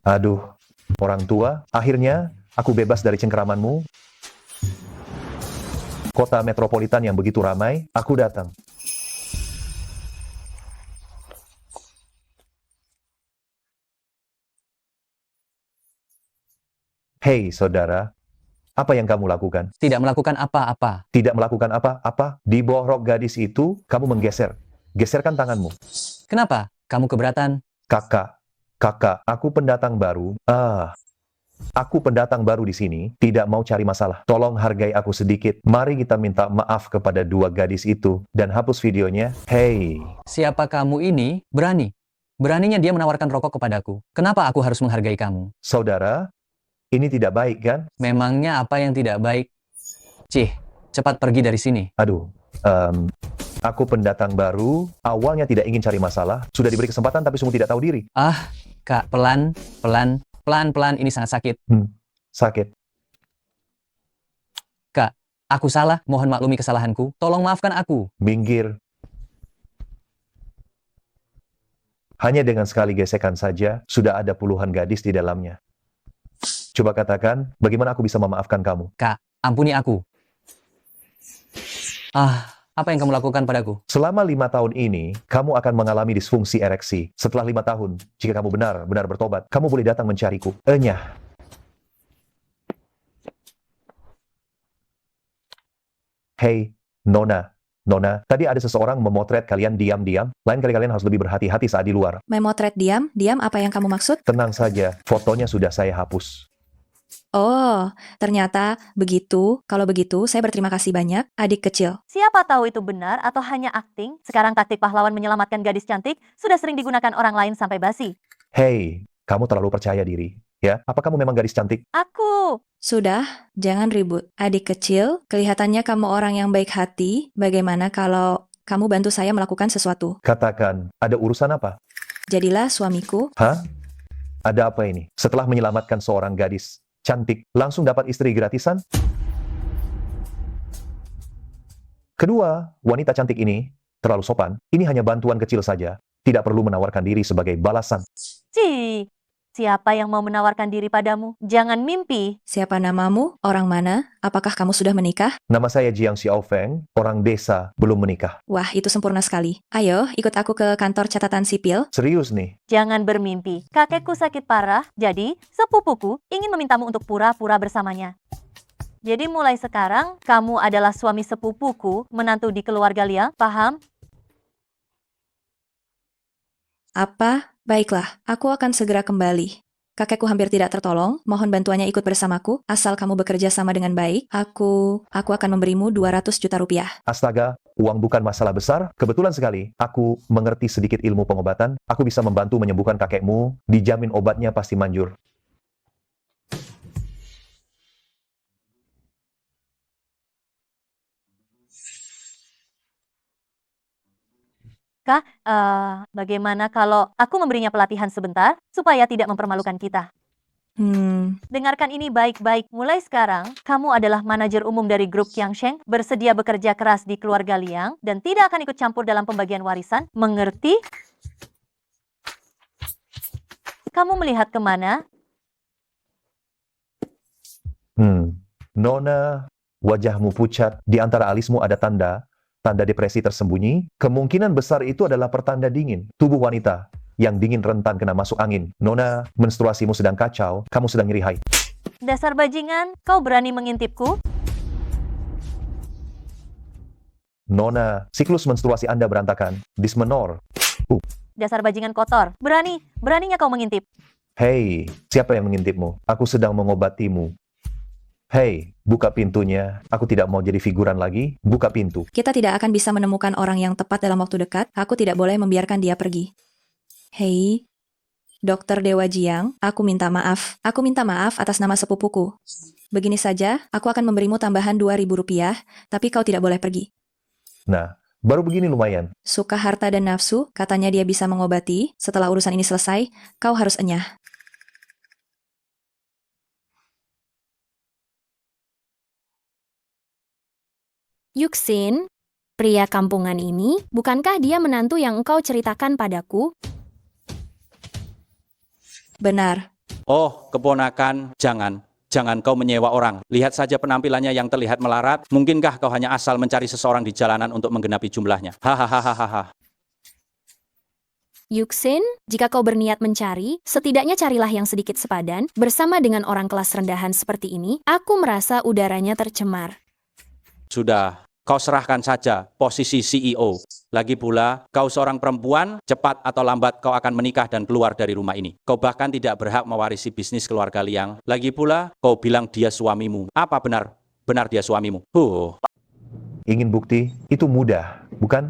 Aduh, orang tua, akhirnya aku bebas dari cengkeramanmu. Kota metropolitan yang begitu ramai, aku datang. Hei, saudara, apa yang kamu lakukan? Tidak melakukan apa-apa. Tidak melakukan apa-apa? Di bawah rok gadis itu, kamu menggeser. Geserkan tanganmu. Kenapa? Kamu keberatan? Kakak, aku pendatang baru. Aku pendatang baru di sini, tidak mau cari masalah. Tolong hargai aku sedikit. Mari kita minta maaf kepada dua gadis itu dan hapus videonya. Hei, Siapa kamu ini? Berani. Beraninya dia menawarkan rokok kepadaku. Kenapa aku harus menghargai kamu? saudara, ini tidak baik kan? Memangnya apa yang tidak baik? Cih, cepat pergi dari sini. Aduh, aku pendatang baru, awalnya tidak ingin cari masalah, sudah diberi kesempatan tapi sungguh tidak tahu diri. Ah, Kak, pelan-pelan ini sangat sakit. Sakit. Kak, aku salah, mohon maklumi kesalahanku. Tolong maafkan aku. Minggir. Hanya dengan sekali gesekan saja, sudah ada puluhan gadis di dalamnya. Coba katakan, bagaimana aku bisa memaafkan kamu? Kak, ampuni aku. Apa yang kamu lakukan padaku? Selama 5 tahun ini, kamu akan mengalami disfungsi ereksi. Setelah 5 tahun, jika kamu benar-benar bertobat, kamu boleh datang mencariku. Enyah. Hei, Nona, tadi ada seseorang memotret kalian diam-diam. Lain kali kalian harus lebih berhati-hati saat di luar. Memotret diam apa yang kamu maksud? Tenang saja, fotonya sudah saya hapus. Oh, ternyata begitu. Kalau begitu, saya berterima kasih banyak, adik kecil. Siapa tahu itu benar atau hanya akting? Sekarang taktik pahlawan menyelamatkan gadis cantik sudah sering digunakan orang lain sampai basi. Hei, kamu terlalu percaya diri. Ya, apa kamu memang gadis cantik? Aku. Sudah, jangan ribut. Adik kecil, kelihatannya kamu orang yang baik hati. Bagaimana kalau kamu bantu saya melakukan sesuatu? Katakan, ada urusan apa? Jadilah suamiku. Hah? Ada apa ini? Setelah menyelamatkan seorang gadis cantik, langsung dapat istri gratisan? Kedua, wanita cantik ini terlalu sopan. Ini hanya bantuan kecil saja. Tidak perlu menawarkan diri sebagai balasan. Cih. Siapa yang mau menawarkan diri padamu? Jangan mimpi. Siapa namamu? Orang mana? Apakah kamu sudah menikah? Nama saya Jiang Xiaofeng, orang desa, belum menikah. Wah, itu sempurna sekali. Ayo, ikut aku ke kantor catatan sipil. Serius nih? Jangan bermimpi. Kakekku sakit parah, jadi sepupuku ingin memintamu untuk pura-pura bersamanya. Jadi mulai sekarang, kamu adalah suami sepupuku, menantu di keluarga Liang, paham? Apa? Baiklah, aku akan segera kembali. Kakekku hampir tidak tertolong, mohon bantuannya ikut bersamaku. Asal kamu bekerja sama dengan baik, aku akan memberimu 200 juta rupiah. Astaga, uang bukan masalah besar. Kebetulan sekali, aku mengerti sedikit ilmu pengobatan. Aku bisa membantu menyembuhkan kakekmu. Dijamin obatnya pasti manjur. Kak, bagaimana kalau aku memberinya pelatihan sebentar, supaya tidak mempermalukan kita? Dengarkan ini baik-baik. Mulai sekarang, kamu adalah manajer umum dari grup Qiangsheng, bersedia bekerja keras di keluarga Liang, dan tidak akan ikut campur dalam pembagian warisan. Mengerti? Kamu melihat kemana? Nona, wajahmu pucat. Di antara alismu ada tanda depresi tersembunyi. Kemungkinan besar itu adalah pertanda dingin. Tubuh wanita yang dingin rentan kena masuk angin. Nona, menstruasimu sedang kacau. Kamu sedang nyeri haid. Dasar bajingan, kau berani mengintipku? Nona, siklus menstruasi Anda berantakan. Dysmenor. Dasar bajingan kotor. Beraninya kau mengintip. Hei, siapa yang mengintipmu? Aku sedang mengobatimu. Hei, buka pintunya. Aku tidak mau jadi figuran lagi. Buka pintu. Kita tidak akan bisa menemukan orang yang tepat dalam waktu dekat. Aku tidak boleh membiarkan dia pergi. Hei, Dokter Dewa Jiang, aku minta maaf. Aku minta maaf atas nama sepupuku. Begini saja, aku akan memberimu tambahan 2.000 rupiah, tapi kau tidak boleh pergi. Nah, baru begini lumayan. Suka harta dan nafsu, katanya dia bisa mengobati. Setelah urusan ini selesai, kau harus enyah. Yuxin, pria kampungan ini, bukankah dia menantu yang engkau ceritakan padaku? Benar. Oh, keponakan, jangan. Jangan kau menyewa orang. Lihat saja penampilannya yang terlihat melarat. Mungkinkah kau hanya asal mencari seseorang di jalanan untuk menggenapi jumlahnya? Hahaha. Yuxin, jika kau berniat mencari, setidaknya carilah yang sedikit sepadan. Bersama dengan orang kelas rendahan seperti ini, aku merasa udaranya tercemar. Sudah, kau serahkan saja posisi CEO. Lagi pula, kau seorang perempuan, cepat atau lambat kau akan menikah dan keluar dari rumah ini. Kau bahkan tidak berhak mewarisi bisnis keluarga Liang. Lagi pula, kau bilang dia suamimu. Apa benar? Benar dia suamimu? Ingin bukti? Itu mudah, bukan?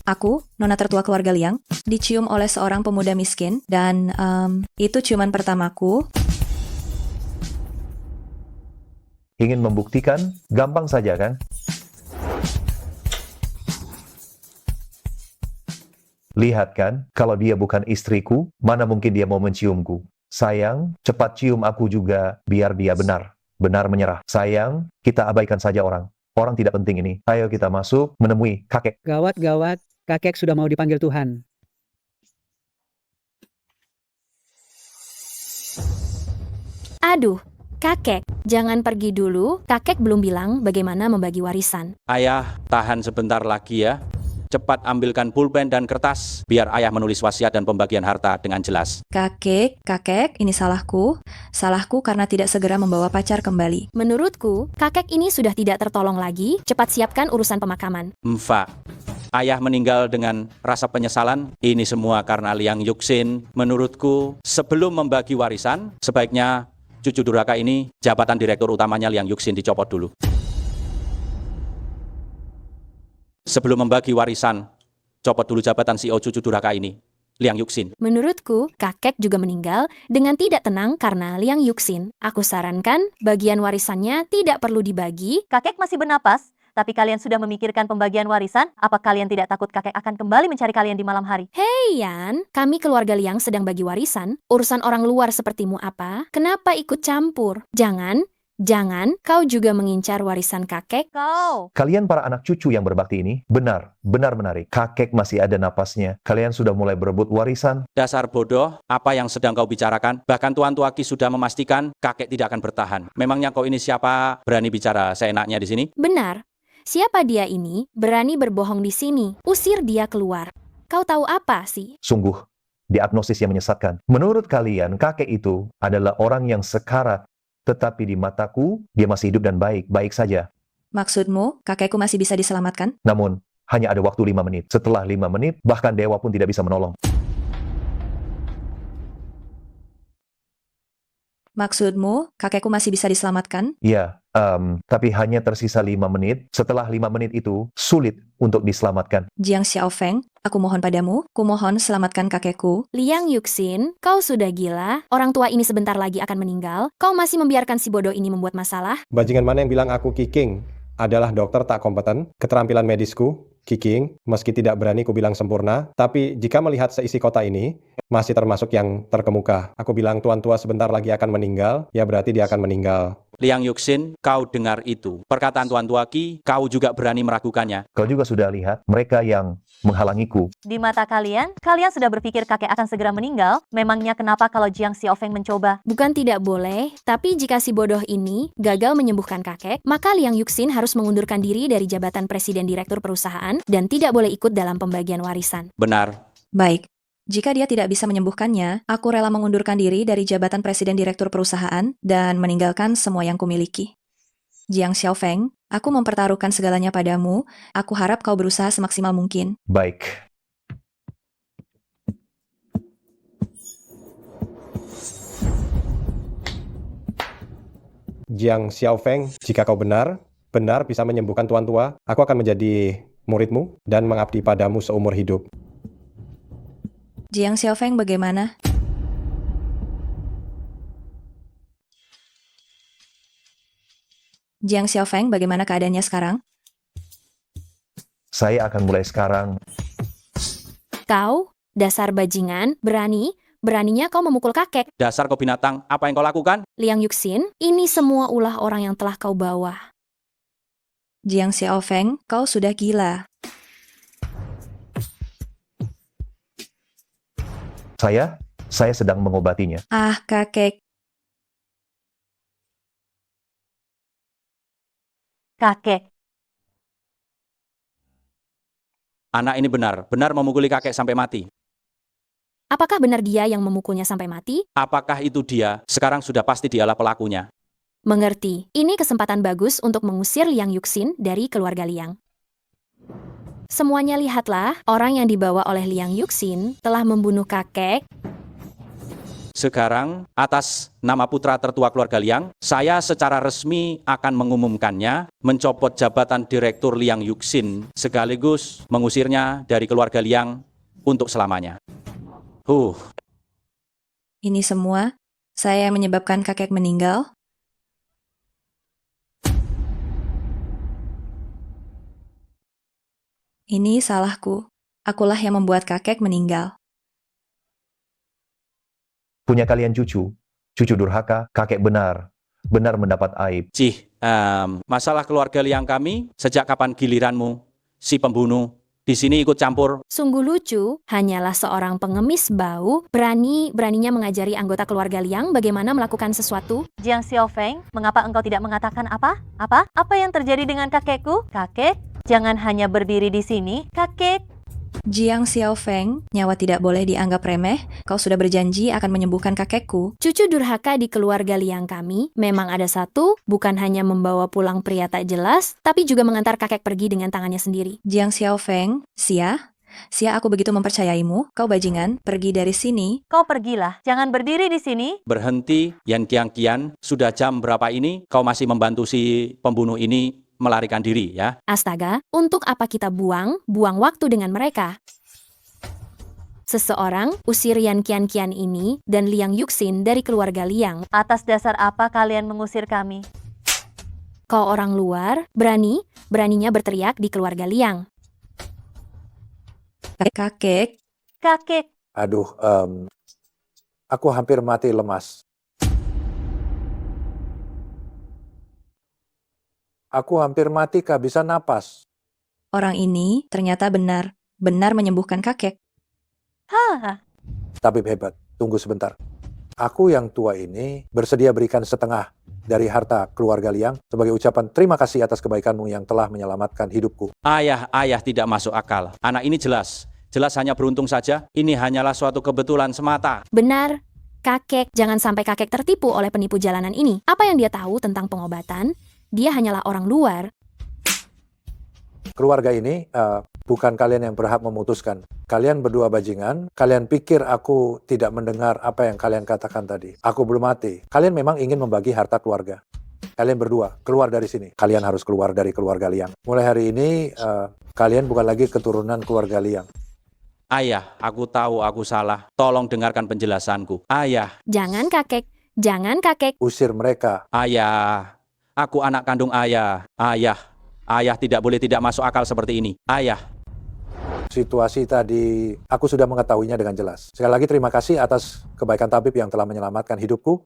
Aku, nona tertua keluarga Liang, dicium oleh seorang pemuda miskin, dan itu ciuman pertamaku. Ingin membuktikan? Gampang saja kan? Lihat kan, kalau dia bukan istriku, mana mungkin dia mau menciumku. Sayang, cepat cium aku juga, biar dia benar menyerah. Sayang, kita abaikan saja orang. Orang tidak penting ini. Ayo kita masuk, menemui kakek. Gawat, kakek sudah mau dipanggil Tuhan. Aduh, kakek, jangan pergi dulu. Kakek belum bilang bagaimana membagi warisan. Ayah, tahan sebentar lagi ya. Cepat ambilkan pulpen dan kertas, biar ayah menulis wasiat dan pembagian harta dengan jelas. Kakek, ini salahku. Salahku karena tidak segera membawa pacar kembali. Menurutku, kakek ini sudah tidak tertolong lagi. Cepat siapkan urusan pemakaman. Mfa, ayah meninggal dengan rasa penyesalan. Ini semua karena Liang Yuxin. Menurutku, sebelum membagi warisan, sebaiknya cucu durhaka ini, jabatan direktur utamanya Liang Yuxin dicopot dulu. Sebelum membagi warisan, copot dulu jabatan CEO cucu durhaka ini, Liang Yuxin. Menurutku, kakek juga meninggal dengan tidak tenang karena Liang Yuxin. Aku sarankan, bagian warisannya tidak perlu dibagi. Kakek masih bernapas, tapi kalian sudah memikirkan pembagian warisan? Apa kalian tidak takut kakek akan kembali mencari kalian di malam hari? Hei Yan, kami keluarga Liang sedang bagi warisan. Urusan orang luar sepertimu apa? Kenapa ikut campur? Jangan, kau juga mengincar warisan kakek. Kau! Kalian para anak cucu yang berbakti ini, benar menarik. Kakek masih ada napasnya. Kalian sudah mulai berebut warisan. Dasar bodoh, apa yang sedang kau bicarakan? Bahkan Tuan Tuaki sudah memastikan kakek tidak akan bertahan. Memangnya kau ini siapa? Berani bicara seenaknya di sini? Benar. Siapa dia ini? Berani berbohong di sini. Usir dia keluar. Kau tahu apa sih? Sungguh, diagnosis yang menyesatkan. Menurut kalian, kakek itu adalah orang yang sekarat. Tetapi di mataku, dia masih hidup dan baik saja. Maksudmu, kakekku masih bisa diselamatkan? Namun, hanya ada waktu 5 menit. Setelah 5 menit, bahkan dewa pun tidak bisa menolong. Maksudmu, kakekku masih bisa diselamatkan? Ya, tapi hanya tersisa 5 menit. Setelah 5 menit itu, sulit untuk diselamatkan. Jiang Xiaofeng, aku mohon padamu, kumohon selamatkan kakekku. Liang Yuxin, kau sudah gila. Orang tua ini sebentar lagi akan meninggal. Kau masih membiarkan si bodoh ini membuat masalah? Bajingan mana yang bilang aku Kiking adalah dokter tak kompeten? Keterampilan medisku, Kiking, meski tidak berani ku bilang sempurna, tapi jika melihat seisi kota ini, masih termasuk yang terkemuka. Aku bilang tuan tua sebentar lagi akan meninggal, ya berarti dia akan meninggal. Liang Yuxin, kau dengar itu. Perkataan Tuan Tuaki, kau juga berani meragukannya. Kau juga sudah lihat mereka yang menghalangiku. Di mata kalian sudah berpikir kakek akan segera meninggal? Memangnya kenapa kalau Jiang Xiaofeng mencoba? Bukan tidak boleh, tapi jika si bodoh ini gagal menyembuhkan kakek, maka Liang Yuxin harus mengundurkan diri dari jabatan presiden direktur perusahaan dan tidak boleh ikut dalam pembagian warisan. Benar. Baik. Jika dia tidak bisa menyembuhkannya, aku rela mengundurkan diri dari jabatan presiden direktur perusahaan dan meninggalkan semua yang kumiliki. Jiang Xiaofeng, aku mempertaruhkan segalanya padamu. Aku harap kau berusaha semaksimal mungkin. Baik. Jiang Xiaofeng, jika kau benar bisa menyembuhkan tuan tua, aku akan menjadi muridmu dan mengabdi padamu seumur hidup. Jiang Xiaofeng bagaimana? Jiang Xiaofeng bagaimana keadaannya sekarang? Saya akan mulai sekarang. Kau, dasar bajingan, beraninya kau memukul kakek. Dasar kau binatang, apa yang kau lakukan? Liang Yuxin, ini semua ulah orang yang telah kau bawa. Jiang Xiaofeng, kau sudah gila. Saya sedang mengobatinya. Ah, kakek. Kakek, Anak ini benar memukuli kakek sampai mati. Apakah benar dia yang memukulnya sampai mati? Apakah itu dia? Sekarang sudah pasti dialah pelakunya. Mengerti. Ini kesempatan bagus untuk mengusir Liang Yuxin dari keluarga Liang. Semuanya lihatlah, orang yang dibawa oleh Liang Yuxin telah membunuh kakek. Sekarang, atas nama putra tertua keluarga Liang, saya secara resmi akan mengumumkannya, mencopot jabatan Direktur Liang Yuxin, sekaligus mengusirnya dari keluarga Liang untuk selamanya. Ini semua, saya yang menyebabkan kakek meninggal. Ini salahku. Akulah yang membuat kakek meninggal. Punya kalian cucu durhaka, kakek benar mendapat aib. Masalah keluarga Liang kami, sejak kapan giliranmu, si pembunuh, di sini ikut campur? Sungguh lucu, hanyalah seorang pengemis bau, beraninya mengajari anggota keluarga Liang bagaimana melakukan sesuatu. Jiang Xiaofeng, mengapa engkau tidak mengatakan apa? Apa yang terjadi dengan kakekku? Kakek, jangan hanya berdiri di sini, kakek. Jiang Xiaofeng, nyawa tidak boleh dianggap remeh. Kau sudah berjanji akan menyembuhkan kakekku. Cucu durhaka di keluarga Liang kami memang ada satu, bukan hanya membawa pulang pria tak jelas, tapi juga mengantar kakek pergi dengan tangannya sendiri. Jiang Xiaofeng, Xia, aku begitu mempercayaimu. Kau bajingan, pergi dari sini. Kau pergilah, jangan berdiri di sini. Berhenti, Yan Kian, sudah jam berapa ini? Kau masih membantu si pembunuh ini melarikan diri, ya? Astaga, untuk apa kita buang waktu dengan mereka? Seseorang usir Yan Kian ini dan Liang Yuxin dari keluarga Liang. Atas dasar apa kalian mengusir kami? Kau orang luar, beraninya berteriak di keluarga Liang. Kakek, Kakek, Aduh, aku hampir mati lemas. Aku hampir mati kehabisan napas. orang ini ternyata benar menyembuhkan kakek. Tabib hebat, tunggu sebentar. Aku yang tua ini bersedia berikan setengah dari harta keluarga Liang sebagai ucapan terima kasih atas kebaikanmu yang telah menyelamatkan hidupku. Ayah tidak masuk akal. Anak ini jelas hanya beruntung saja. Ini hanyalah suatu kebetulan semata. Benar, kakek, jangan sampai kakek tertipu oleh penipu jalanan ini. Apa yang dia tahu tentang pengobatan? Dia hanyalah orang luar. Keluarga ini bukan kalian yang berhak memutuskan. Kalian berdua bajingan, kalian pikir aku tidak mendengar apa yang kalian katakan tadi. Aku belum mati. Kalian memang ingin membagi harta keluarga. Kalian berdua, keluar dari sini. Kalian harus keluar dari keluarga Liang. Mulai hari ini, kalian bukan lagi keturunan keluarga Liang. Ayah, aku tahu aku salah. Tolong dengarkan penjelasanku. Ayah. Jangan kakek. Usir mereka. Ayah, aku anak kandung ayah. Ayah tidak boleh tidak masuk akal seperti ini. Ayah. Situasi tadi, aku sudah mengetahuinya dengan jelas. Sekali lagi terima kasih atas kebaikan tabib yang telah menyelamatkan hidupku.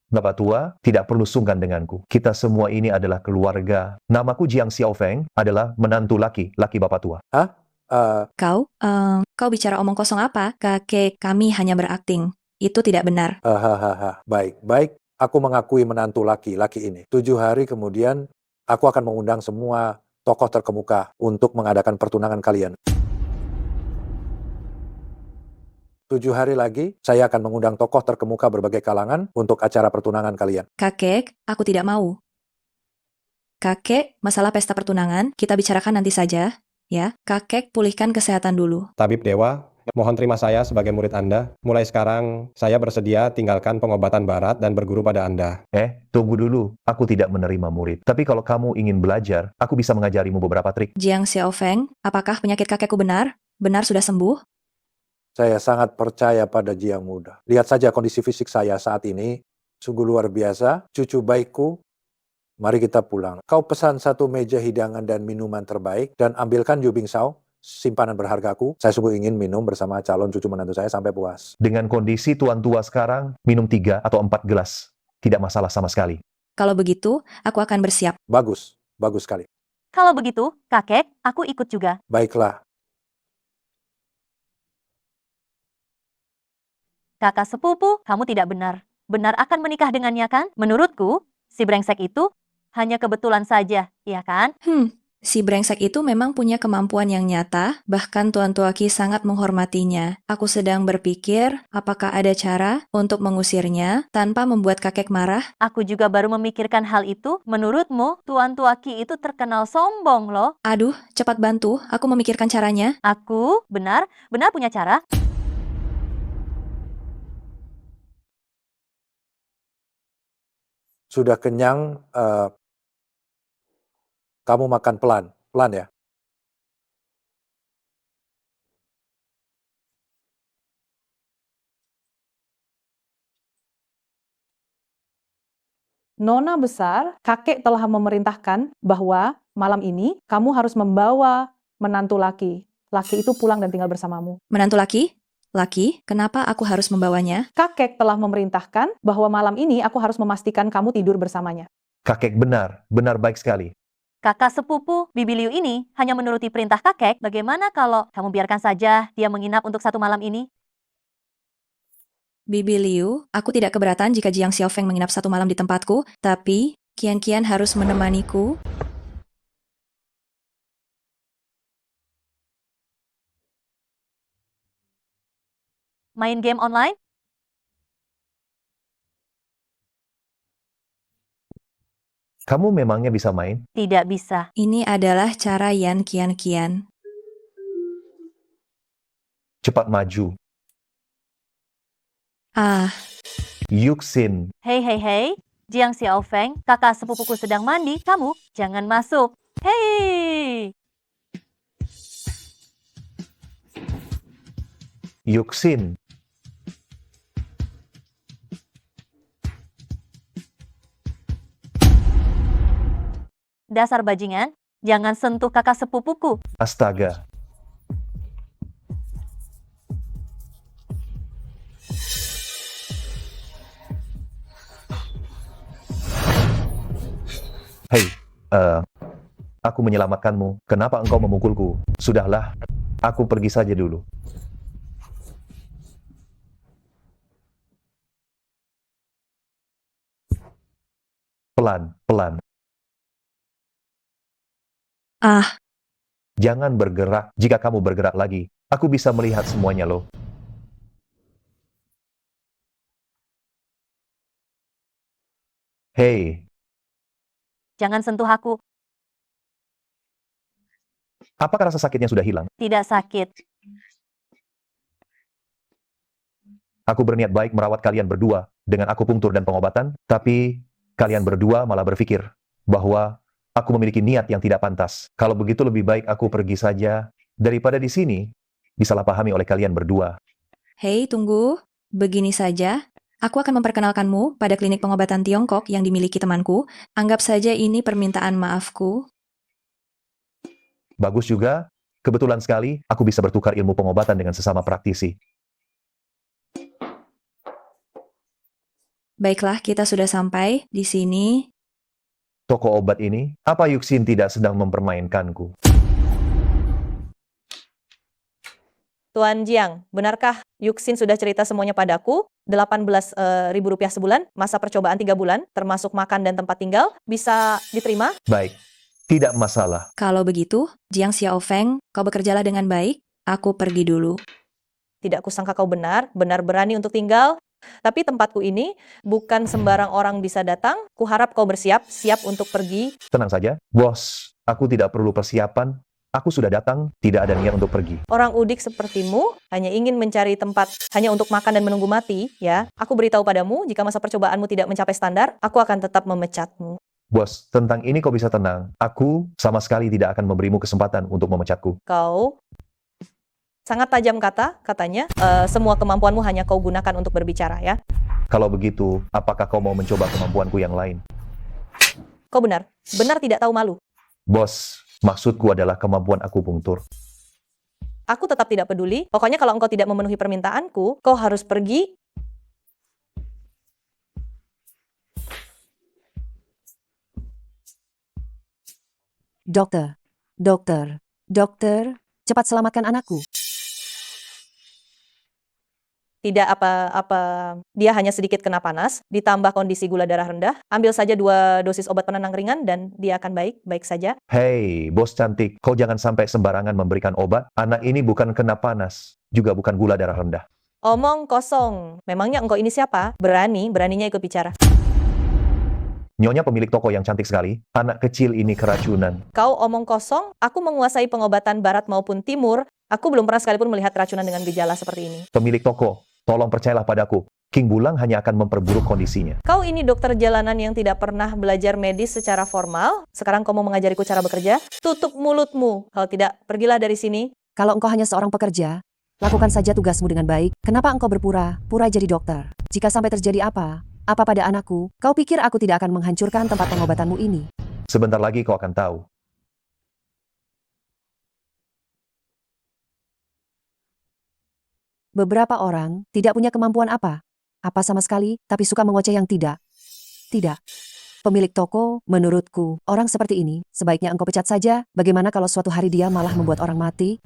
Bapak tua, tidak perlu sungkan denganku. Kita semua ini adalah keluarga. Namaku Jiang Xiaofeng, adalah menantu laki Bapak tua. Kau bicara omong kosong apa? Kakek, kami hanya berakting. Itu tidak benar. Baik. Aku mengakui menantu laki ini. 7 hari kemudian, aku akan mengundang semua tokoh terkemuka untuk mengadakan pertunangan kalian. 7 hari lagi, saya akan mengundang tokoh terkemuka berbagai kalangan untuk acara pertunangan kalian. Kakek, aku tidak mau. Kakek, masalah pesta pertunangan, kita bicarakan nanti saja. Ya, kakek pulihkan kesehatan dulu. Tabib Dewa, mohon terima saya sebagai murid Anda. Mulai sekarang, saya bersedia tinggalkan pengobatan barat dan berguru pada Anda. Tunggu dulu. Aku tidak menerima murid. Tapi kalau kamu ingin belajar, aku bisa mengajarimu beberapa trik. Jiang Xiaofeng, apakah penyakit kakekku benar? Benar sudah sembuh? Saya sangat percaya pada Jiang muda. Lihat saja kondisi fisik saya saat ini. Sungguh luar biasa. Cucu baikku, mari kita pulang. Kau pesan 1 meja hidangan dan minuman terbaik dan ambilkan Yu Bingshao, simpanan berhargaku. Saya sungguh ingin minum bersama calon cucu menantu saya sampai puas. Dengan kondisi tuan tua sekarang, minum 3 atau 4 gelas. Tidak masalah sama sekali. Kalau begitu, aku akan bersiap. Bagus sekali. kalau begitu, kakek, aku ikut juga. Kakak sepupu, kamu tidak benar. Benar akan menikah dengannya kan? Menurutku, si brengsek itu hanya kebetulan saja, iya kan? Si brengsek itu memang punya kemampuan yang nyata, bahkan Tuan Tuaki sangat menghormatinya. Aku sedang berpikir, apakah ada cara untuk mengusirnya tanpa membuat kakek marah? Aku juga baru memikirkan hal itu. Menurutmu, Tuan Tuaki itu terkenal sombong loh. Aduh, cepat bantu, aku memikirkan caranya. Aku benar punya cara. Sudah kenyang, kamu makan pelan, pelan ya. Nona besar, kakek telah memerintahkan bahwa malam ini kamu harus membawa menantu laki. Laki itu pulang dan tinggal bersamamu. Menantu laki? Laki, kenapa aku harus membawanya? Kakek telah memerintahkan bahwa malam ini aku harus memastikan kamu tidur bersamanya. Kakek benar, benar baik sekali. Kakak sepupu, Bibi Liu ini hanya menuruti perintah kakek. Bagaimana kalau kamu biarkan saja dia menginap untuk 1 malam ini? Bibi Liu, aku tidak keberatan jika Jiang Xiaofeng menginap 1 malam di tempatku, tapi Kian-Kian harus menemaniku. Main game online? Kamu memangnya bisa main? Tidak bisa. Ini adalah cara Yan Kian-Kian. Cepat maju. Ah, Yuxin, Hei, Jiang Xiaofeng, kakak sepupuku sedang mandi, kamu jangan masuk. Hei! Yuxin, Dasar bajingan, jangan sentuh kakak sepupuku. astaga. Hei, aku menyelamatkanmu. Kenapa engkau memukulku? Sudahlah, aku pergi saja dulu. Pelan, pelan. ah, Jangan bergerak. Jika kamu bergerak lagi, aku bisa melihat semuanya loh. Hei, Jangan sentuh aku. apakah rasa sakitnya sudah hilang? Tidak sakit. Aku berniat baik merawat kalian berdua dengan akupunktur dan pengobatan, tapi kalian berdua malah berpikir bahwa aku memiliki niat yang tidak pantas. Kalau begitu lebih baik aku pergi saja daripada di sini disalahpahami oleh kalian berdua. hei tunggu, begini saja. Aku akan memperkenalkanmu pada klinik pengobatan Tiongkok yang dimiliki temanku. Anggap saja ini permintaan maafku. Bagus juga, kebetulan sekali aku bisa bertukar ilmu pengobatan dengan sesama praktisi. Baiklah, kita sudah sampai di sini. Toko obat ini, apa Yuxin tidak sedang mempermainkanku? Tuan Jiang, benarkah Yuxin sudah cerita semuanya padaku? 18.000 rupiah sebulan, masa percobaan 3 bulan, termasuk makan dan tempat tinggal, bisa diterima? Baik, tidak masalah. Kalau begitu, Jiang Xiaofeng, kau bekerjalah dengan baik. Aku pergi dulu. Tidak kusangka kau benar berani untuk tinggal. Tapi tempatku ini bukan sembarang orang bisa datang. Kuharap kau siap untuk pergi. Tenang saja, bos. Aku tidak perlu persiapan. Aku sudah datang, tidak ada niat untuk pergi. Orang udik sepertimu hanya ingin mencari tempat hanya untuk makan dan menunggu mati, ya. Aku beritahu padamu, jika masa percobaanmu tidak mencapai standar, aku akan tetap memecatmu. Bos, tentang ini kau bisa tenang. Aku sama sekali tidak akan memberimu kesempatan untuk memecatku. Kau sangat tajam katanya. Semua kemampuanmu hanya kau gunakan untuk berbicara, ya. Kalau begitu, apakah kau mau mencoba kemampuanku yang lain? Kau benar tidak tahu malu. Bos, maksudku adalah kemampuan akupunktur. Aku tetap tidak peduli. Pokoknya kalau engkau tidak memenuhi permintaanku, kau harus pergi. Dokter, cepat selamatkan anakku. tidak dia hanya sedikit kena panas, ditambah kondisi gula darah rendah, ambil saja 2 dosis obat penenang ringan dan dia akan baik saja. Hei, bos cantik, kau jangan sampai sembarangan memberikan obat. Anak ini bukan kena panas, juga bukan gula darah rendah. Omong kosong. Memangnya engkau ini siapa? Beraninya ikut bicara. Nyonya pemilik toko yang cantik sekali, anak kecil ini keracunan. Kau omong kosong, aku menguasai pengobatan barat maupun timur. Aku belum pernah sekalipun melihat keracunan dengan gejala seperti ini. Pemilik toko, tolong percayalah padaku. King Bulang hanya akan memperburuk kondisinya. Kau ini dokter jalanan yang tidak pernah belajar medis secara formal. Sekarang kau mau mengajariku cara bekerja? Tutup mulutmu. Kalau tidak, pergilah dari sini. Kalau engkau hanya seorang pekerja, lakukan saja tugasmu dengan baik. Kenapa engkau berpura-pura jadi dokter? Jika sampai terjadi apa pada anakku, kau pikir aku tidak akan menghancurkan tempat pengobatanmu ini? Sebentar lagi kau akan tahu. Beberapa orang tidak punya kemampuan apa sama sekali, tapi suka mengoceh yang tidak. Tidak. Pemilik toko, menurutku, orang seperti ini, sebaiknya engkau pecat saja. Bagaimana kalau suatu hari dia malah membuat orang mati?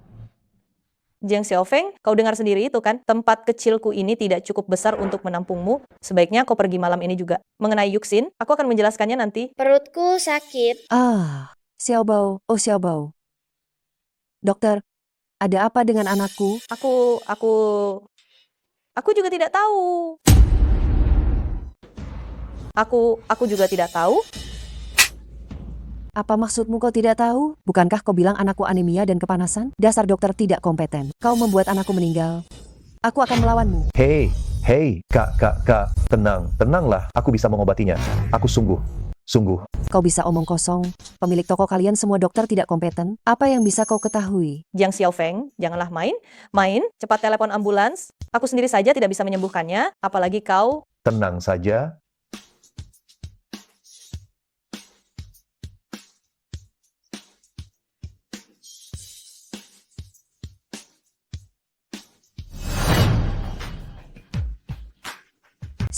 Jiang Xiaofeng, kau dengar sendiri itu kan? Tempat kecilku ini tidak cukup besar untuk menampungmu. Sebaiknya kau pergi malam ini juga. Mengenai Yuxin, aku akan menjelaskannya nanti. Perutku sakit. Xiaobao, Xiaobao. Dokter, ada apa dengan anakku? Aku juga tidak tahu. Aku juga tidak tahu. Apa maksudmu kau tidak tahu? Bukankah kau bilang anakku anemia dan kepanasan? Dasar dokter tidak kompeten. Kau membuat anakku meninggal. Aku akan melawanmu. Hei, kak, tenanglah. Aku bisa mengobatinya. Aku sungguh. Kau bisa omong kosong. Pemilik toko kalian semua dokter tidak kompeten. Apa yang bisa kau ketahui? Jiang Xiaofeng, janganlah main. Cepat telepon ambulans. Aku sendiri saja tidak bisa menyembuhkannya. Apalagi kau. Tenang saja.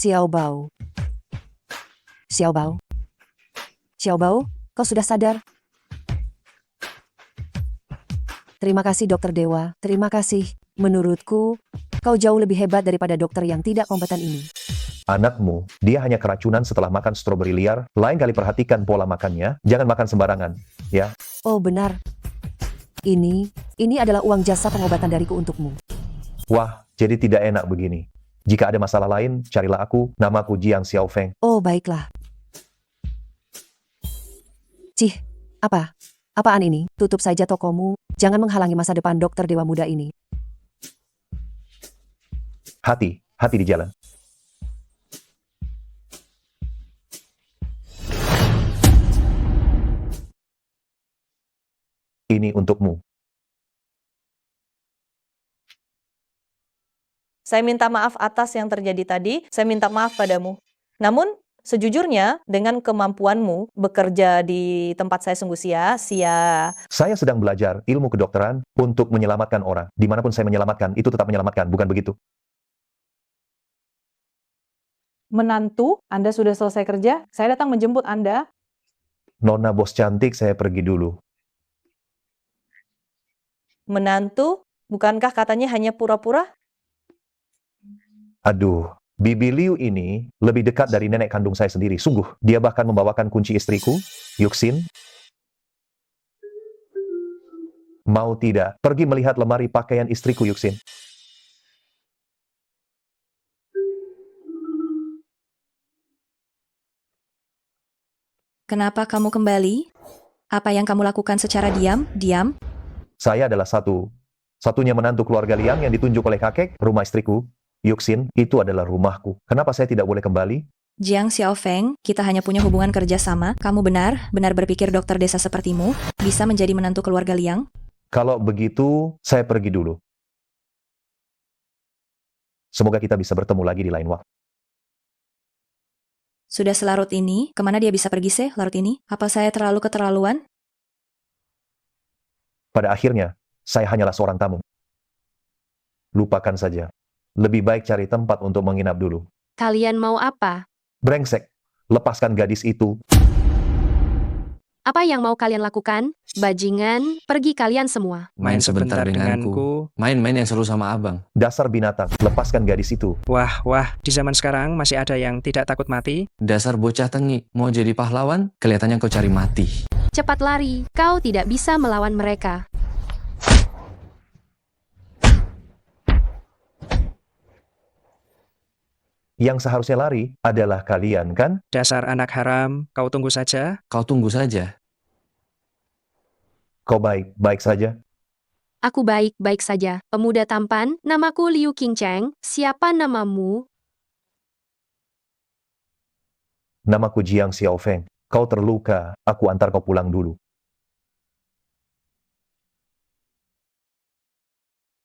Xiaobao, kau sudah sadar? Terima kasih dokter Dewa, terima kasih. Menurutku, kau jauh lebih hebat daripada dokter yang tidak kompeten ini. Anakmu, dia hanya keracunan setelah makan stroberi liar. Lain kali perhatikan pola makannya, jangan makan sembarangan, ya. Oh benar. Ini adalah uang jasa pengobatan dariku untukmu. Wah, jadi tidak enak begini. Jika ada masalah lain, carilah aku. Namaku Jiang Xiaofeng. Oh baiklah. Cih, apaan ini? Tutup saja tokomu. Jangan menghalangi masa depan dokter Dewa Muda ini. Hati di jalan. Ini untukmu. Saya minta maaf atas yang terjadi tadi. Saya minta maaf padamu. Namun, sejujurnya, dengan kemampuanmu bekerja di tempat saya sungguh sia-sia. Saya sedang belajar ilmu kedokteran untuk menyelamatkan orang. Dimanapun saya menyelamatkan, itu tetap menyelamatkan, bukan begitu? Menantu, Anda sudah selesai kerja? Saya datang menjemput Anda. Nona bos cantik, saya pergi dulu. Menantu, bukankah katanya hanya pura-pura? Aduh, Bibi Liu ini lebih dekat dari nenek kandung saya sendiri. Sungguh, dia bahkan membawakan kunci istriku, Yuxin. Mau tidak, pergi melihat lemari pakaian istriku, Yuxin. Kenapa kamu kembali? Apa yang kamu lakukan secara diam? Saya adalah satunya menantu keluarga Liang yang ditunjuk oleh kakek, rumah istriku. Yuxin, itu adalah rumahku. Kenapa saya tidak boleh kembali? Jiang Xiaofeng, kita hanya punya hubungan kerja sama. Kamu benar berpikir dokter desa sepertimu bisa menjadi menantu keluarga Liang? Kalau begitu, saya pergi dulu. Semoga kita bisa bertemu lagi di lain waktu. Sudah selarut ini, kemana dia bisa pergi sih larut ini? Apa saya terlalu keterlaluan? Pada akhirnya, saya hanyalah seorang tamu. Lupakan saja. Lebih baik cari tempat untuk menginap dulu. Kalian mau apa? Brengsek, lepaskan gadis itu. Apa yang mau kalian lakukan? Bajingan, pergi kalian semua. Main sebentar denganku. Main-main yang seru sama abang. Dasar binatang, lepaskan gadis itu. Wah, di zaman sekarang masih ada yang tidak takut mati. Dasar bocah tengik, mau jadi pahlawan? Kelihatannya kau cari mati. Cepat lari, kau tidak bisa melawan mereka. Yang seharusnya lari adalah kalian, kan? Dasar anak haram, kau tunggu saja. Kau tunggu saja. Kau baik-baik saja. Aku baik-baik saja. Pemuda tampan, namaku Liu Qingcheng. Siapa namamu? Namaku Jiang Xiaofeng. Kau terluka, aku antar kau pulang dulu.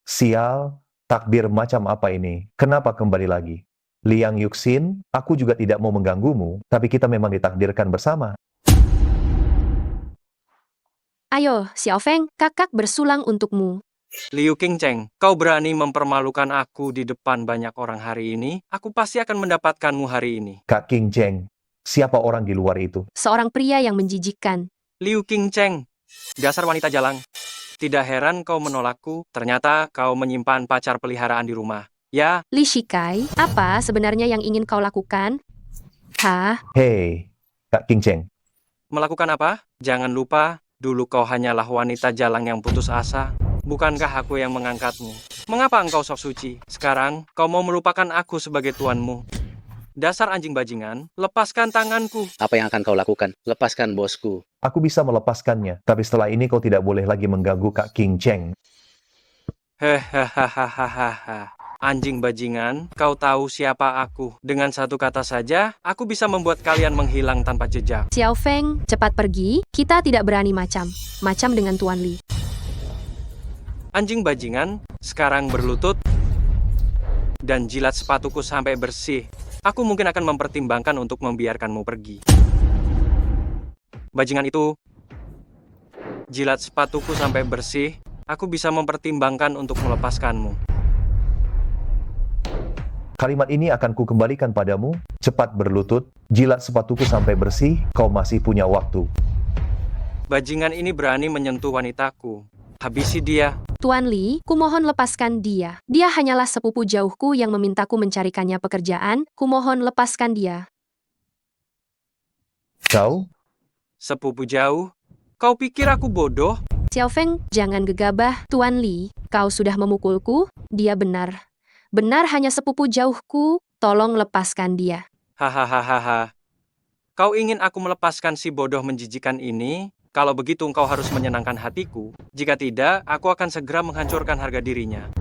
Sial, takbir macam apa ini? Kenapa kembali lagi? Liang Yuxin, aku juga tidak mau mengganggumu, tapi kita memang ditakdirkan bersama. Ayo, Xiaofeng, kakak bersulang untukmu. Liu Qingcheng, kau berani mempermalukan aku di depan banyak orang hari ini? Aku pasti akan mendapatkanmu hari ini. Kak King Cheng, siapa orang di luar itu? Seorang pria yang menjijikkan. Liu Qingcheng, dasar wanita jalang. Tidak heran kau menolakku, ternyata kau menyimpan pacar peliharaan di rumah. Ya, Li Shikai, apa sebenarnya yang ingin kau lakukan? Hah? Hei, Kak King Cheng, melakukan apa? Jangan lupa, dulu kau hanyalah wanita jalang yang putus asa. Bukankah aku yang mengangkatmu? Mengapa engkau sok suci? Sekarang, kau mau melupakan aku sebagai tuanmu. Dasar anjing bajingan, lepaskan tanganku. Apa yang akan kau lakukan? Lepaskan bosku. aku bisa melepaskannya, tapi setelah ini kau tidak boleh lagi mengganggu Kak King Cheng. Hehahaha. Anjing bajingan, kau tahu siapa aku? Dengan satu kata saja, aku bisa membuat kalian menghilang tanpa jejak. Xiaofeng, cepat pergi. Kita tidak berani macam dengan Tuan Li. Anjing bajingan, sekarang berlutut dan jilat sepatuku sampai bersih. Aku mungkin akan mempertimbangkan untuk membiarkanmu pergi. Bajingan itu, jilat sepatuku sampai bersih. Aku bisa mempertimbangkan untuk melepaskanmu. Kalimat ini akan kukembalikan padamu, cepat berlutut, jilat sepatuku sampai bersih, kau masih punya waktu. Bajingan ini berani menyentuh wanitaku. Habisi dia. Tuan Li, kumohon lepaskan dia. Dia hanyalah sepupu jauhku yang memintaku mencarikannya pekerjaan. Kumohon lepaskan dia. Kau? Sepupu jauh? Kau pikir aku bodoh? Xiaofeng, jangan gegabah. Tuan Li, kau sudah memukulku. Dia benar. Benar hanya sepupu jauhku. Tolong lepaskan dia. Hahaha. Kau ingin aku melepaskan si bodoh menjijikan ini? Kalau begitu engkau harus menyenangkan hatiku. Jika tidak, aku akan segera menghancurkan harga dirinya.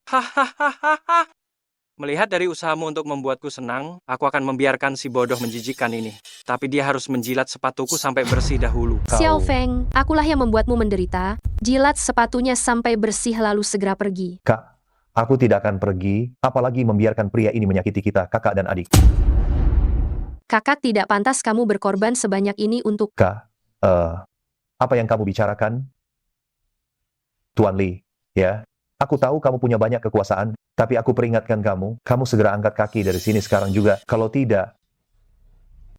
Hahaha. Melihat dari usahamu untuk membuatku senang, aku akan membiarkan si bodoh menjijikan ini. Tapi dia harus menjilat sepatuku sampai bersih dahulu. Xiaofeng, akulah yang membuatmu menderita. Jilat sepatunya sampai bersih lalu segera pergi. Kak, aku tidak akan pergi, apalagi membiarkan pria ini menyakiti kita, kakak dan adik. Kakak tidak pantas kamu berkorban sebanyak ini untuk... Kak, apa yang kamu bicarakan? Tuan Li, ya. Aku tahu kamu punya banyak kekuasaan, tapi aku peringatkan kamu segera angkat kaki dari sini sekarang juga. Kalau tidak...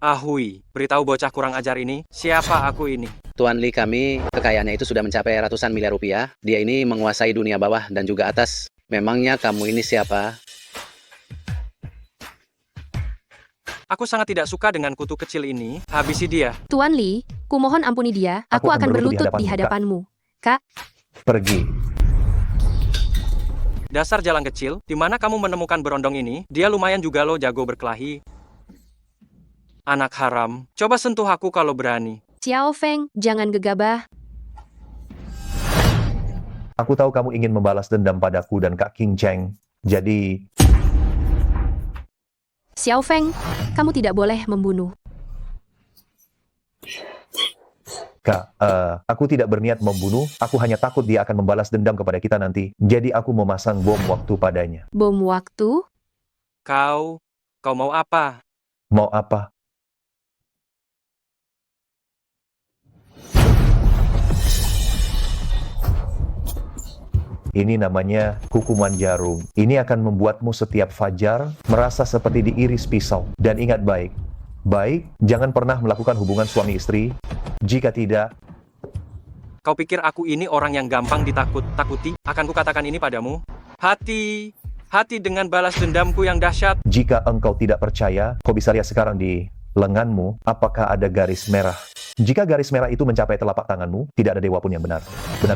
Ahui, beritahu bocah kurang ajar ini, siapa aku ini? Tuan Li, kami, kekayaannya itu sudah mencapai ratusan miliar rupiah. Dia ini menguasai dunia bawah dan juga atas. Memangnya kamu ini siapa? Aku sangat tidak suka dengan kutu kecil ini. Habisi dia. Tuan Li, kumohon ampuni dia. Aku akan berlutut di hadapanmu. Kak. Pergi. Dasar jalang kecil, di mana kamu menemukan berondong ini? Dia lumayan juga loh jago berkelahi. Anak haram, coba sentuh aku kalau berani. Xiaofeng, jangan gegabah. Aku tahu kamu ingin membalas dendam padaku dan Kak King Cheng. Jadi... Xiaofeng, kamu tidak boleh membunuh. Kak, aku tidak berniat membunuh, aku hanya takut dia akan membalas dendam kepada kita nanti. Jadi aku memasang bom waktu padanya. Bom waktu? Kau mau apa? Mau apa? Ini namanya hukuman jarum. Ini akan membuatmu setiap fajar merasa seperti diiris pisau. Dan ingat baik, jangan pernah melakukan hubungan suami istri. Jika tidak, Kau pikir aku ini orang yang gampang ditakut-takuti? Akan kukatakan ini padamu. Hati dengan balas dendamku yang dahsyat. jika engkau tidak percaya, kau bisa lihat sekarang di lenganmu, apakah ada garis merah. Jika garis merah itu mencapai telapak tanganmu, tidak ada dewa pun yang benar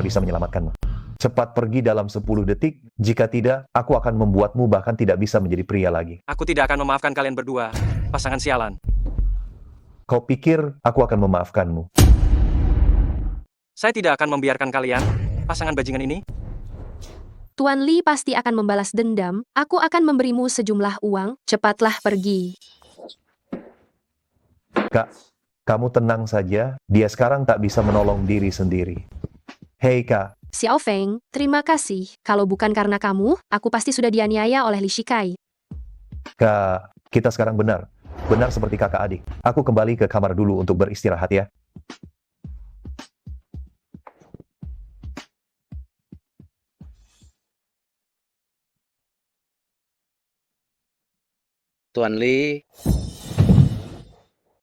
bisa menyelamatkanmu. Cepat pergi dalam 10 detik, jika tidak, aku akan membuatmu bahkan tidak bisa menjadi pria lagi. Aku tidak akan memaafkan kalian berdua, pasangan sialan. Kau pikir aku akan memaafkanmu? Saya tidak akan membiarkan kalian, pasangan bajingan ini. Tuan Li pasti akan membalas dendam. Aku akan memberimu sejumlah uang. Cepatlah pergi. Kak, kamu tenang saja, dia sekarang tak bisa menolong diri sendiri. Hei kak, Xiao Feng, terima kasih. Kalau bukan karena kamu, aku pasti sudah dianiaya oleh Li Shikai. kak, kita sekarang benar seperti kakak adik. Aku kembali ke kamar dulu untuk beristirahat ya. Tuan Li,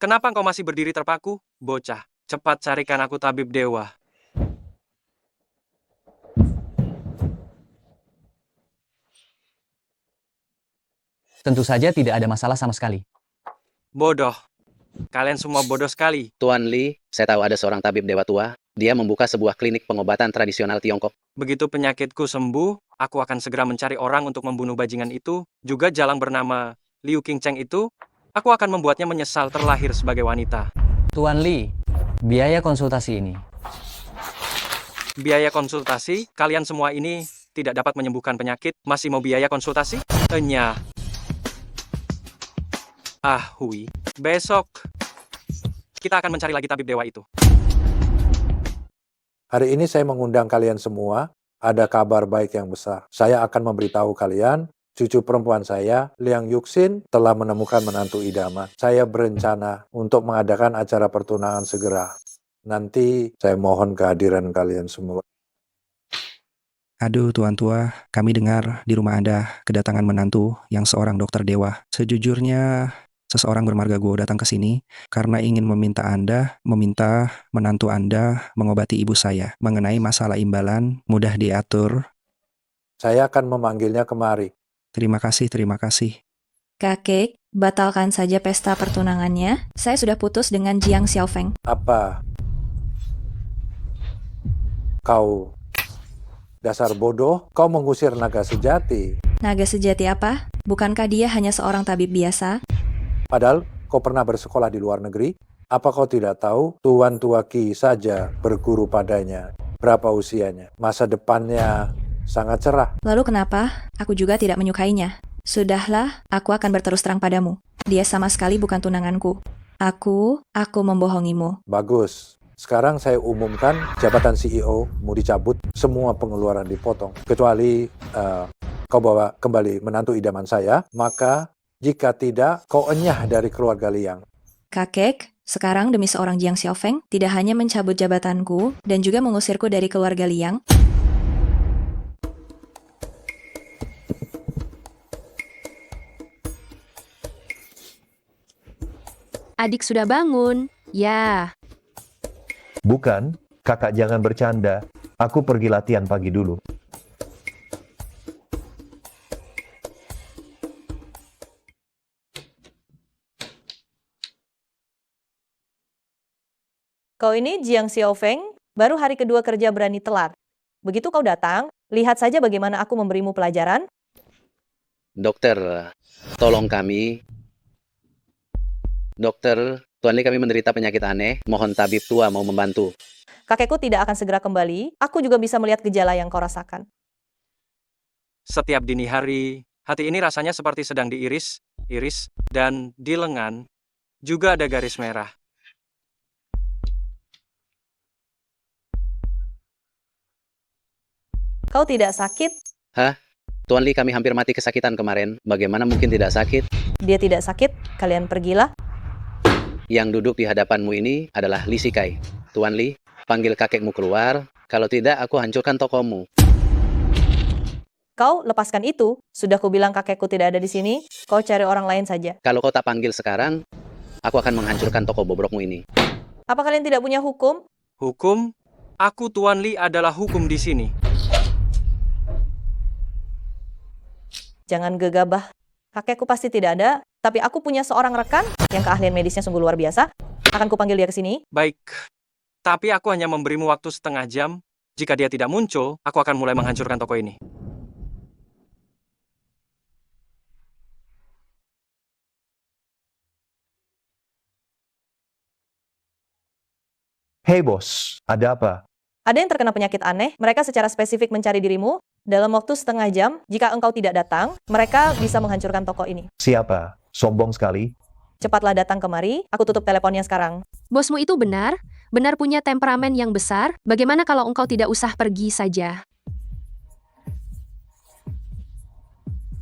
Kenapa engkau masih berdiri terpaku? Bocah, cepat carikan aku tabib dewa. Tentu saja tidak ada masalah sama sekali. Bodoh. Kalian semua bodoh sekali. Tuan Li, saya tahu ada seorang tabib dewa tua. Dia membuka sebuah klinik pengobatan tradisional Tiongkok. Begitu penyakitku sembuh, aku akan segera mencari orang untuk membunuh bajingan itu. Juga jalang bernama Liu Qingcheng itu, aku akan membuatnya menyesal terlahir sebagai wanita. Tuan Li, biaya konsultasi ini. Biaya konsultasi, kalian semua ini tidak dapat menyembuhkan penyakit, masih mau biaya konsultasi? Enya. Hui. Besok, kita akan mencari lagi tabib dewa itu. Hari ini saya mengundang kalian semua, ada kabar baik yang besar. Saya akan memberitahu kalian, cucu perempuan saya, Liang Yuxin, telah menemukan menantu idaman. Saya berencana untuk mengadakan acara pertunangan segera. Nanti saya mohon kehadiran kalian semua. Aduh Tuan Tua, kami dengar di rumah Anda kedatangan menantu yang seorang dokter dewa. Sejujurnya, seseorang bermarga Guo datang ke sini karena ingin meminta menantu Anda mengobati ibu saya mengenai masalah imbalan mudah diatur. Saya akan memanggilnya kemari. Terima kasih. Kakek, batalkan saja pesta pertunangannya. Saya sudah putus dengan Jiang Xiaofeng. Apa? Kau dasar bodoh, kau mengusir naga sejati. Naga sejati apa? Bukankah dia hanya seorang tabib biasa? Padahal kau pernah bersekolah di luar negeri. Apa kau tidak tahu Tuan Tua Qi saja berguru padanya? Berapa usianya? Masa depannya sangat cerah. Lalu kenapa? Aku juga tidak menyukainya. Sudahlah, aku akan berterus terang padamu. Dia sama sekali bukan tunanganku. Aku membohongimu. Bagus. Sekarang saya umumkan jabatan CEO mau dicabut, semua pengeluaran dipotong. Kecuali kau bawa kembali menantu idaman saya, maka jika tidak, kau enyah dari keluarga Liang. Kakek, sekarang demi seorang Jiang Xiaofeng, tidak hanya mencabut jabatanku dan juga mengusirku dari keluarga Liang. Adik sudah bangun. Ya. Bukan, kakak jangan bercanda. Aku pergi latihan pagi dulu. Kau ini Jiang Xiaofeng, baru hari kedua kerja berani telat. Begitu kau datang, lihat saja bagaimana aku memberimu pelajaran. dokter, tolong kami. Dokter, Tuan Li kami menderita penyakit aneh, mohon tabib tua mau membantu. Kakekku tidak akan segera kembali, aku juga bisa melihat gejala yang kau rasakan. Setiap dini hari, hati ini rasanya seperti sedang diiris, dan di lengan juga ada garis merah. Kau tidak sakit? Hah? Tuan Li kami hampir mati kesakitan kemarin, bagaimana mungkin tidak sakit? Dia tidak sakit, kalian pergilah. Yang duduk di hadapanmu ini adalah Li Shikai. Tuan Li, panggil kakekmu keluar, kalau tidak aku hancurkan tokomu. Kau lepaskan itu. Sudah kubilang kakekku tidak ada di sini. Kau cari orang lain saja. Kalau kau tak panggil sekarang, aku akan menghancurkan toko bobrokmu ini. Apa kalian tidak punya hukum? Hukum? Aku Tuan Li adalah hukum di sini. Jangan gegabah. Kakekku pasti tidak ada, tapi aku punya seorang rekan yang keahlian medisnya sungguh luar biasa. Akan kupanggil dia ke sini. Baik. Tapi aku hanya memberimu waktu setengah jam. Jika dia tidak muncul, aku akan mulai menghancurkan toko ini. Hei bos, ada apa? Ada yang terkena penyakit aneh, mereka secara spesifik mencari dirimu. Dalam waktu setengah jam, jika engkau tidak datang, mereka bisa menghancurkan toko ini. Siapa? Sombong sekali. Cepatlah datang kemari, aku tutup teleponnya sekarang. Bosmu itu benar punya temperamen yang besar. Bagaimana kalau engkau tidak usah pergi saja?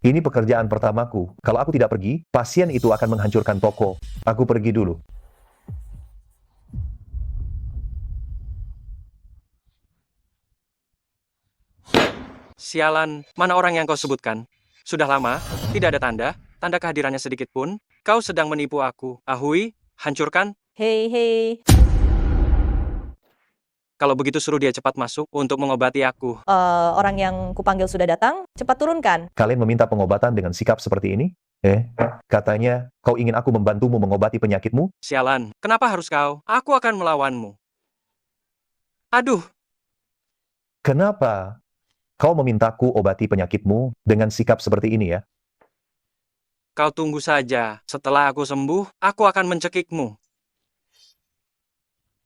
Ini pekerjaan pertamaku. Kalau aku tidak pergi, pasien itu akan menghancurkan toko. Aku pergi dulu. Sialan, mana orang yang kau sebutkan? Sudah lama, tidak ada tanda kehadirannya sedikit pun. Kau sedang menipu aku. Ahui, hancurkan. Hei. Kalau begitu suruh dia cepat masuk untuk mengobati aku. Orang yang kupanggil sudah datang, cepat turunkan. Kalian meminta pengobatan dengan sikap seperti ini? Katanya kau ingin aku membantumu mengobati penyakitmu? Sialan, kenapa harus kau? Aku akan melawanmu. Aduh. Kenapa? Kau memintaku obati penyakitmu dengan sikap seperti ini ya? Kau tunggu saja. Setelah aku sembuh, aku akan mencekikmu.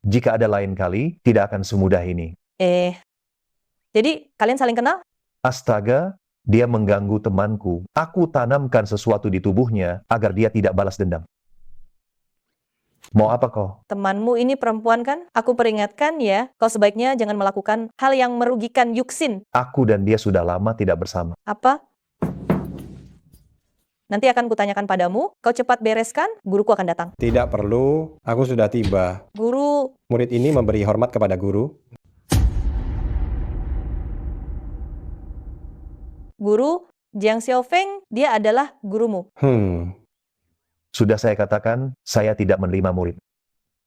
Jika ada lain kali, tidak akan semudah ini. Jadi kalian saling kenal? Astaga, dia mengganggu temanku. Aku tanamkan sesuatu di tubuhnya agar dia tidak balas dendam. Mau apa kau? Temanmu ini perempuan kan? Aku peringatkan ya, kau sebaiknya jangan melakukan hal yang merugikan Yuxin. Aku dan dia sudah lama tidak bersama. Apa? Nanti akan kutanyakan padamu, kau cepat bereskan, guruku akan datang. Tidak perlu, aku sudah tiba. Guru, Murid ini memberi hormat kepada guru. Jiang Xiaofeng, dia adalah gurumu. Sudah saya katakan, saya tidak menerima murid.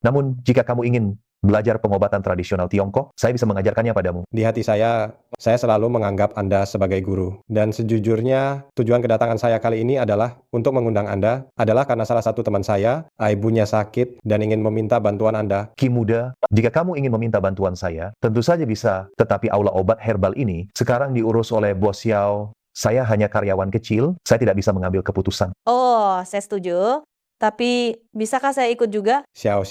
Namun, jika kamu ingin belajar pengobatan tradisional Tiongkok, saya bisa mengajarkannya padamu. Di hati saya selalu menganggap Anda sebagai guru. Dan sejujurnya, tujuan kedatangan saya kali ini adalah untuk mengundang Anda, adalah karena salah satu teman saya, ibunya sakit, dan ingin meminta bantuan Anda. Ki muda, jika kamu ingin meminta bantuan saya, tentu saja bisa, tetapi aula obat herbal ini sekarang diurus oleh Bos Xiao. Saya hanya karyawan kecil, saya tidak bisa mengambil keputusan. Oh, saya setuju. Tapi, bisakah saya ikut juga? Xiao,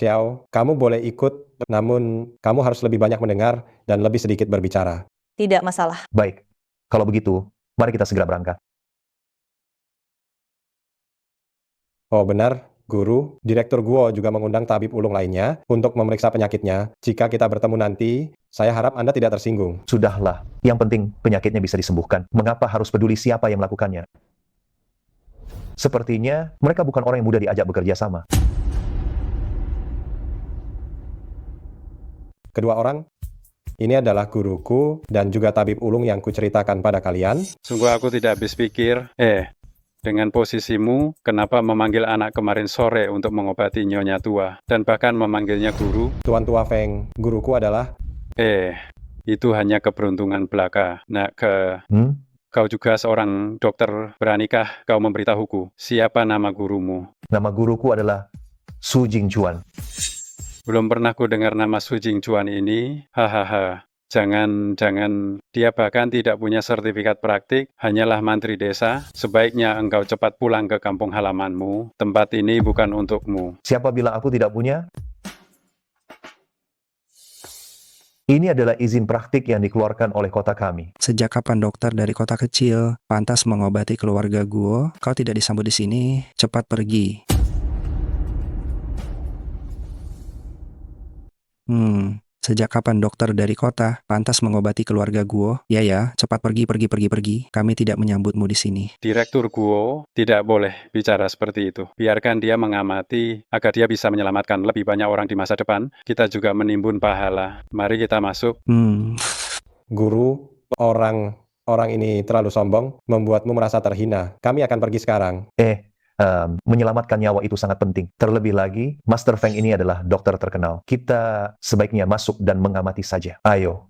kamu boleh ikut, namun kamu harus lebih banyak mendengar dan lebih sedikit berbicara. Tidak masalah. Baik, kalau begitu, mari kita segera berangkat. Oh benar, guru, Direktur Guo juga mengundang tabib ulung lainnya untuk memeriksa penyakitnya. Jika kita bertemu nanti, saya harap Anda tidak tersinggung. Sudahlah, yang penting penyakitnya bisa disembuhkan. Mengapa harus peduli siapa yang melakukannya? Sepertinya mereka bukan orang yang mudah diajak bekerja sama. Kedua orang, ini adalah guruku dan juga tabib ulung yang kuceritakan pada kalian. Sungguh aku tidak habis pikir, dengan posisimu, kenapa memanggil anak kemarin sore untuk mengobati nyonya tua, dan bahkan memanggilnya guru? Tuan Tua Feng, guruku adalah... itu hanya keberuntungan belaka. Kau juga seorang dokter, beranikah kau memberitahuku siapa nama gurumu? Nama guruku adalah Su Jingchuan. Belum pernah ku dengar nama Su Jingchuan ini. Hahaha. Jangan, dia bahkan tidak punya sertifikat praktik, hanyalah mantri desa. Sebaiknya engkau cepat pulang ke kampung halamanmu. Tempat ini bukan untukmu. Siapa bilang aku tidak punya? Ini adalah izin praktik yang dikeluarkan oleh kota kami. Sejak kapan dokter dari kota kecil pantas mengobati keluarga Guo? Kau tidak disambut di sini, cepat pergi. Sejak kapan dokter dari kota pantas mengobati keluarga Guo? Ya, cepat pergi. Kami tidak menyambutmu di sini. Direktur Guo tidak boleh bicara seperti itu. Biarkan dia mengamati agar dia bisa menyelamatkan lebih banyak orang di masa depan. Kita juga menimbun pahala. Mari kita masuk. Guru, orang Orang ini terlalu sombong, membuatmu merasa terhina. Kami akan pergi sekarang. Menyelamatkan nyawa itu sangat penting. Terlebih lagi, Master Feng ini adalah dokter terkenal. Kita sebaiknya masuk dan mengamati saja. Ayo.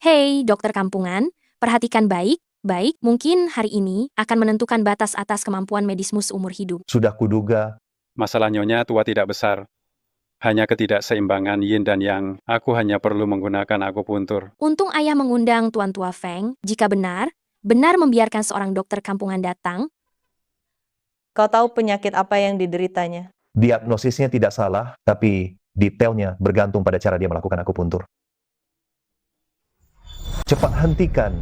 Hei, dokter kampungan, perhatikan baik-baik, mungkin hari ini akan menentukan batas atas kemampuan medismu seumur hidup. Sudah kuduga. Masalah Nyonya tua tidak besar. Hanya ketidakseimbangan yin dan yang. Aku hanya perlu menggunakan akupuntur. Untung ayah mengundang Tuan Tua Feng, jika benar membiarkan seorang dokter kampungan datang. Kau tahu penyakit apa yang dideritanya? Diagnosisnya tidak salah, tapi detailnya bergantung pada cara dia melakukan akupuntur. Cepat hentikan.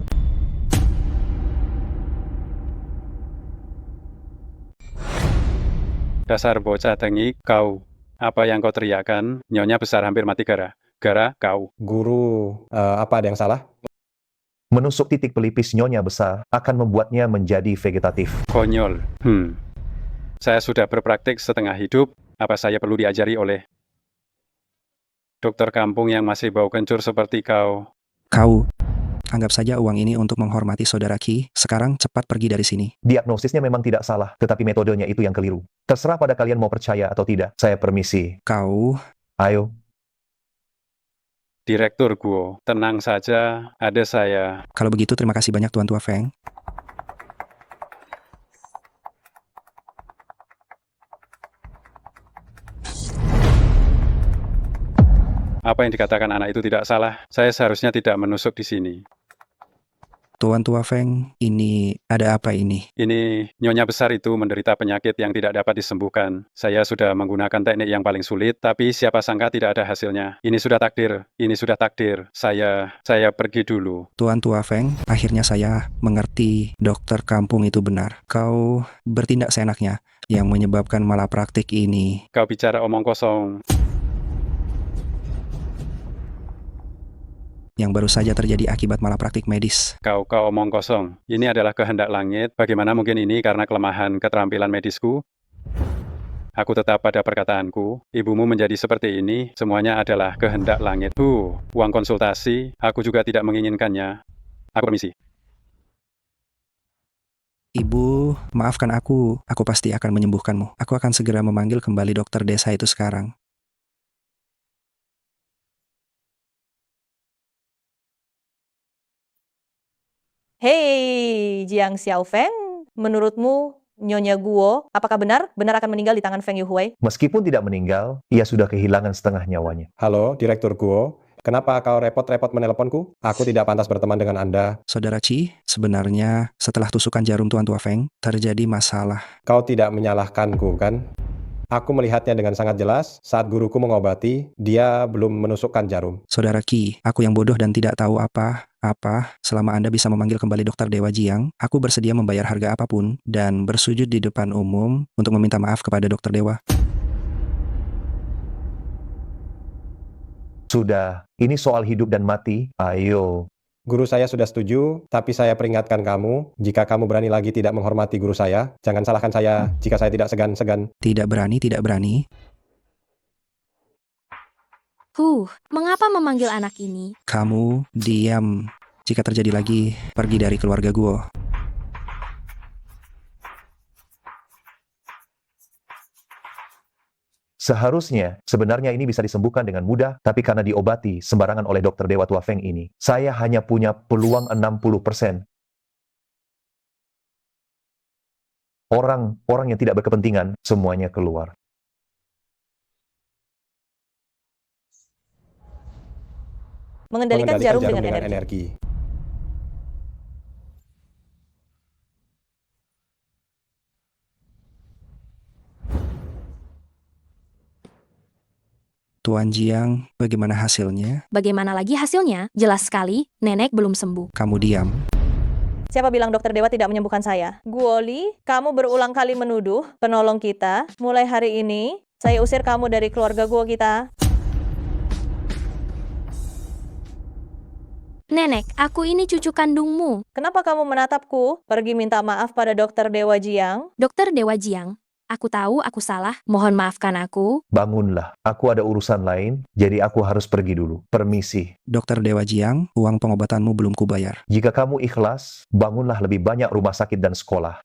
Dasar bocah tengik, kau. Apa yang kau teriakkan? Nyonya besar hampir mati gara kau. Guru, apa ada yang salah? Menusuk titik pelipis Nyonya besar akan membuatnya menjadi vegetatif. Konyol. Saya sudah berpraktik setengah hidup. Apa saya perlu diajari oleh dokter kampung yang masih bau kencur seperti kau? Kau, anggap saja uang ini untuk menghormati saudara Qi. Sekarang cepat pergi dari sini. Diagnosisnya memang tidak salah, tetapi metodenya itu yang keliru. Terserah pada kalian mau percaya atau tidak. Saya permisi. Kau... Ayo. Direktur Guo, tenang saja, ada saya. Kalau begitu terima kasih banyak Tuan Tua Feng. Apa yang dikatakan anak itu tidak salah. Saya seharusnya tidak menusuk di sini. Tuan Tua Feng, ini ada apa ini? Ini, Nyonya besar itu menderita penyakit yang tidak dapat disembuhkan. Saya sudah menggunakan teknik yang paling sulit, tapi siapa sangka tidak ada hasilnya. Ini sudah takdir. Saya pergi dulu. Tuan Tua Feng, akhirnya saya mengerti dokter kampung itu benar. Kau bertindak seenaknya yang menyebabkan malapraktik ini. Kau bicara omong kosong. Yang baru saja terjadi akibat malapraktik medis. Kau omong kosong. Ini adalah kehendak langit. Bagaimana mungkin ini karena kelemahan keterampilan medisku? Aku tetap pada perkataanku. Ibumu menjadi seperti ini, semuanya adalah kehendak langit. Uang konsultasi, aku juga tidak menginginkannya. Aku permisi. Ibu, maafkan aku. Aku pasti akan menyembuhkanmu. Aku akan segera memanggil kembali dokter desa itu sekarang. Hei, Jiang Xiaofeng, menurutmu Nyonya Guo, apakah benar akan meninggal di tangan Feng Yuhui? Meskipun tidak meninggal, ia sudah kehilangan setengah nyawanya. Halo, Direktur Guo. Kenapa kau repot-repot menelponku? Aku tidak pantas berteman dengan Anda. Saudara Qi, sebenarnya setelah tusukan jarum Tuan Tua Feng, terjadi masalah. Kau tidak menyalahkanku, kan? Aku melihatnya dengan sangat jelas saat guruku mengobati, dia belum menusukkan jarum. Saudara Qi, aku yang bodoh dan tidak tahu apa. Selama Anda bisa memanggil kembali Dokter Dewa Jiang, aku bersedia membayar harga apapun dan bersujud di depan umum untuk meminta maaf kepada Dokter Dewa. Sudah, ini soal hidup dan mati. Ayo. Guru saya sudah setuju, tapi saya peringatkan kamu, jika kamu berani lagi tidak menghormati guru saya, jangan salahkan saya jika saya tidak segan-segan. Tidak berani. Mengapa memanggil anak ini? Kamu diam. Jika terjadi lagi, pergi dari keluarga Guo. Seharusnya, sebenarnya ini bisa disembuhkan dengan mudah, tapi karena diobati sembarangan oleh Dokter Dewa Tua Feng ini, saya hanya punya peluang 60%. Orang yang tidak berkepentingan, semuanya keluar. Mengendalikan jarum dengan energi. Tuan Jiang, bagaimana hasilnya? Bagaimana lagi hasilnya? Jelas sekali, nenek belum sembuh. Kamu diam. Siapa bilang Dokter Dewa tidak menyembuhkan saya? Guoli, kamu berulang kali menuduh penolong kita. Mulai hari ini, saya usir kamu dari keluarga Guo kita. Nenek, aku ini cucu kandungmu. Kenapa kamu menatapku? Pergi minta maaf pada Dokter Dewa Jiang. Dokter Dewa Jiang, Aku tahu aku salah. Mohon maafkan aku. Bangunlah, aku ada urusan lain, jadi aku harus pergi dulu. Permisi. Dokter Dewa Jiang, uang pengobatanmu belum kubayar. Jika kamu ikhlas, bangunlah lebih banyak rumah sakit dan sekolah.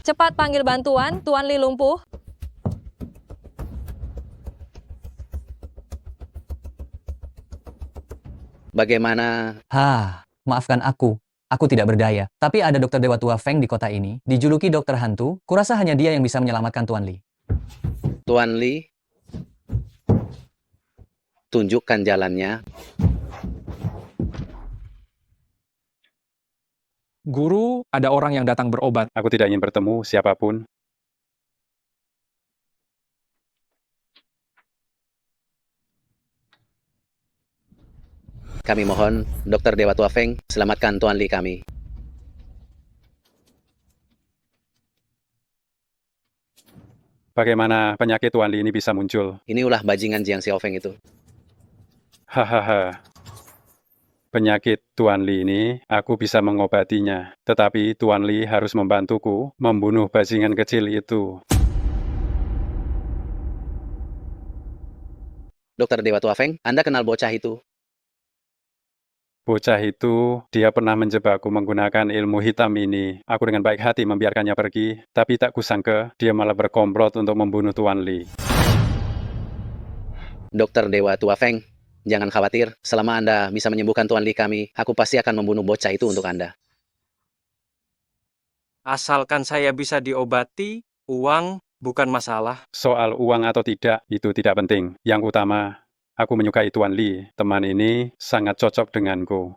Cepat panggil bantuan, Tuan Li lumpuh. Bagaimana? Maafkan aku. Aku tidak berdaya. Tapi ada dokter dewa tua Feng di kota ini, dijuluki dokter hantu. Kurasa hanya dia yang bisa menyelamatkan Tuan Li. Tuan Li, tunjukkan jalannya. Guru, ada orang yang datang berobat. Aku tidak ingin bertemu siapapun. Kami mohon, Dokter Dewa Tua Feng, selamatkan Tuan Li kami. Bagaimana penyakit Tuan Li ini bisa muncul? Ini ulah bajingan Jiang Xiaofeng itu. Hahaha. Penyakit Tuan Li ini, aku bisa mengobatinya. Tetapi Tuan Li harus membantuku membunuh bajingan kecil itu. Dokter Dewa Tua Feng, Anda kenal bocah itu? Bocah itu, dia pernah menjebakku menggunakan ilmu hitam ini. Aku dengan baik hati membiarkannya pergi, tapi tak kusangka dia malah berkomplot untuk membunuh Tuan Li. Dokter Dewa Tua Feng, jangan khawatir. Selama Anda bisa menyembuhkan Tuan Li kami, aku pasti akan membunuh bocah itu untuk Anda. Asalkan saya bisa diobati, uang bukan masalah. Soal uang atau tidak, itu tidak penting. Yang utama, aku menyukai Tuan Li. Teman ini sangat cocok denganku.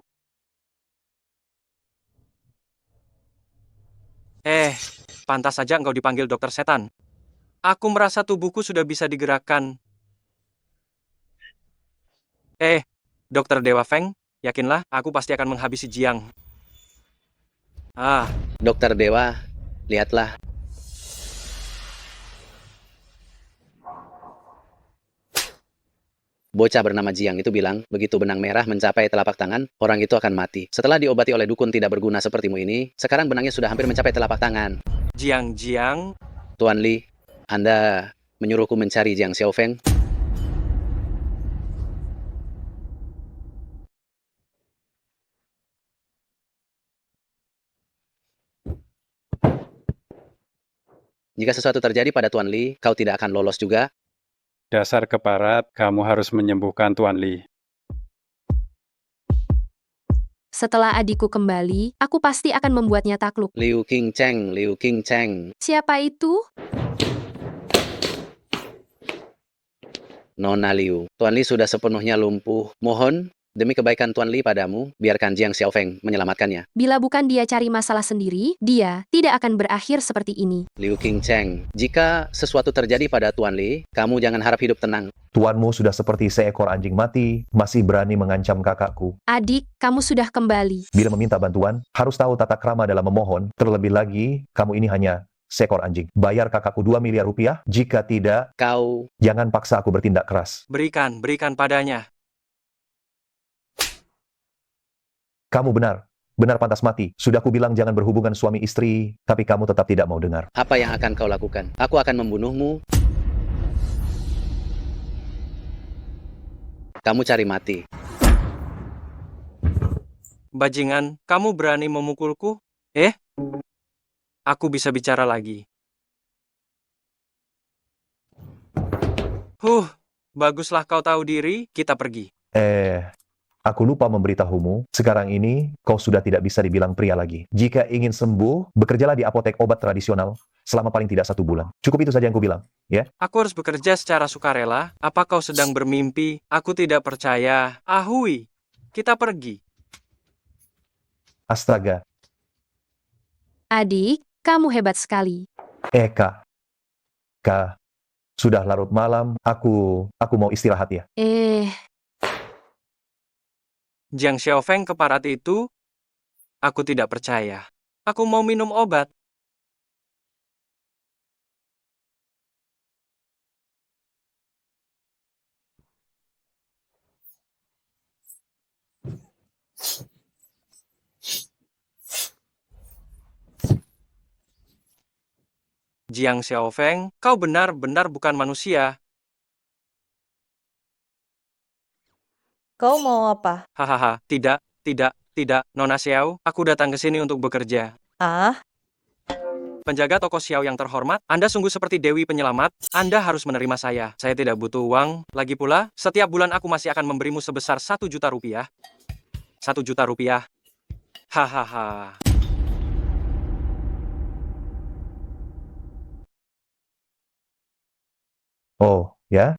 Pantas saja engkau dipanggil dokter setan. Aku merasa tubuhku sudah bisa digerakkan. Dokter Dewa Feng, yakinlah aku pasti akan menghabisi Jiang. Dokter Dewa, lihatlah. Bocah bernama Jiang itu bilang, begitu benang merah mencapai telapak tangan, orang itu akan mati. Setelah diobati oleh dukun tidak berguna sepertimu ini, sekarang benangnya sudah hampir mencapai telapak tangan. Jiang. Tuan Li, Anda menyuruhku mencari Jiang Xiaofeng? Jika sesuatu terjadi pada Tuan Li, kau tidak akan lolos juga. Dasar keparat, kamu harus menyembuhkan Tuan Li. Setelah adikku kembali, aku pasti akan membuatnya takluk. Liu Qingcheng. Siapa itu? Nona Liu, Tuan Li sudah sepenuhnya lumpuh. Mohon, demi kebaikan Tuan Li padamu, biarkan Jiang Xiaofeng menyelamatkannya. Bila bukan dia cari masalah sendiri, dia tidak akan berakhir seperti ini. Liu Qingcheng, jika sesuatu terjadi pada Tuan Li, kamu jangan harap hidup tenang. Tuanmu sudah seperti seekor anjing mati, masih berani mengancam kakakku. Adik, kamu sudah kembali. Bila meminta bantuan, harus tahu tata krama dalam memohon. Terlebih lagi, kamu ini hanya seekor anjing. Bayar kakakku 2 miliar rupiah, jika tidak, kau... Jangan paksa aku bertindak keras. Berikan padanya. Kamu benar pantas mati. Sudah ku bilang jangan berhubungan suami istri, tapi kamu tetap tidak mau dengar. Apa yang akan kau lakukan? Aku akan membunuhmu. Kamu cari mati. Bajingan, kamu berani memukulku? Aku bisa bicara lagi. Baguslah kau tahu diri, kita pergi. Aku lupa memberitahumu, sekarang ini kau sudah tidak bisa dibilang pria lagi. Jika ingin sembuh, bekerjalah di apotek obat tradisional selama paling tidak 1 bulan. Cukup itu saja yang kubilang, ya? Aku harus bekerja secara sukarela. Apa kau sedang bermimpi? Aku tidak percaya. Ahui, kita pergi. Astaga. Adik, kamu hebat sekali. Kak, sudah larut malam, aku mau istirahat ya. Jiang Xiaofeng keparat itu, aku tidak percaya. Aku mau minum obat. Jiang Xiaofeng, kau benar-benar bukan manusia. Kau mau apa? Hahaha, tidak, Nona Xiao, aku datang ke sini untuk bekerja. Ah, Penjaga toko Xiao yang terhormat, Anda sungguh seperti Dewi Penyelamat, Anda harus menerima saya. Saya tidak butuh uang, lagi pula, setiap bulan aku masih akan memberimu sebesar 1 juta rupiah. 1 juta rupiah. Hahaha. Oh, ya?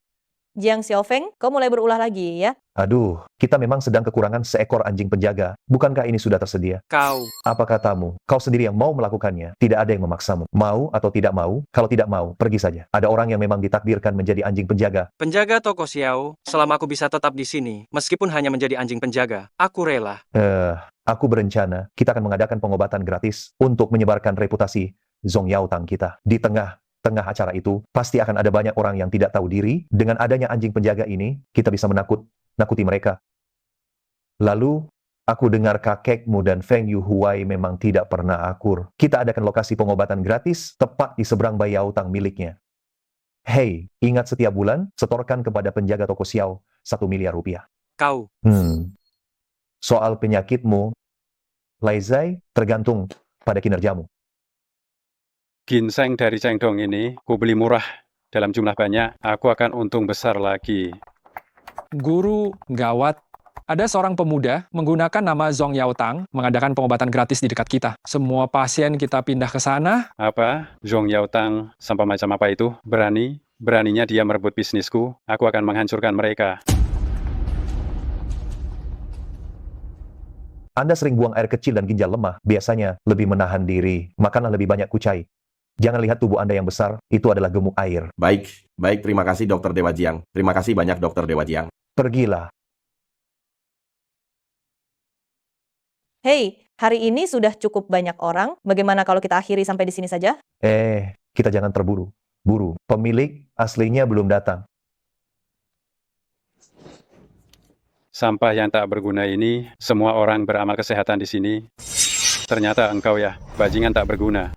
Jiang Xiaofeng, kau mulai berulah lagi ya? Aduh, kita memang sedang kekurangan seekor anjing penjaga. Bukankah ini sudah tersedia? Kau. Apa katamu? Kau sendiri yang mau melakukannya. Tidak ada yang memaksamu. Mau atau tidak mau? Kalau tidak mau, pergi saja. Ada orang yang memang ditakdirkan menjadi anjing penjaga. Penjaga toko Xiao, selama aku bisa tetap di sini, meskipun hanya menjadi anjing penjaga, aku rela. Aku berencana kita akan mengadakan pengobatan gratis untuk menyebarkan reputasi Zhong Yaotang kita. Di tengah acara itu, pasti akan ada banyak orang yang tidak tahu diri. Dengan adanya anjing penjaga ini, kita bisa nakuti mereka. Lalu, aku dengar kakekmu dan Feng Yuhuai memang tidak pernah akur. Kita adakan lokasi pengobatan gratis tepat di seberang Bai Yaotang miliknya. Hei, ingat setiap bulan, setorkan kepada penjaga toko Xiao 1 miliar rupiah. Kau. Soal penyakitmu, Laizai, tergantung pada kinerjamu. Ginseng dari Chengdong ini, ku beli murah. Dalam jumlah banyak, aku akan untung besar lagi. Guru, gawat. Ada seorang pemuda menggunakan nama Zhong Yaotang mengadakan pengobatan gratis di dekat kita. Semua pasien kita pindah ke sana. Apa? Zhong Yaotang, sampah macam apa itu? Beraninya dia merebut bisnisku. Aku akan menghancurkan mereka. Anda sering buang air kecil dan ginjal lemah, biasanya lebih menahan diri. Makanlah lebih banyak kucai. Jangan lihat tubuh Anda yang besar, itu adalah gemuk air. Baik, terima kasih Dr. Dewa Jiang. Terima kasih banyak Dr. Dewa Jiang. Pergilah. Hei, hari ini sudah cukup banyak orang. Bagaimana kalau kita akhiri sampai di sini saja? Kita jangan terburu. Buru, pemilik aslinya belum datang. Sampah yang tak berguna ini, semua orang beramal kesehatan di sini. Ternyata engkau ya, bajingan tak berguna.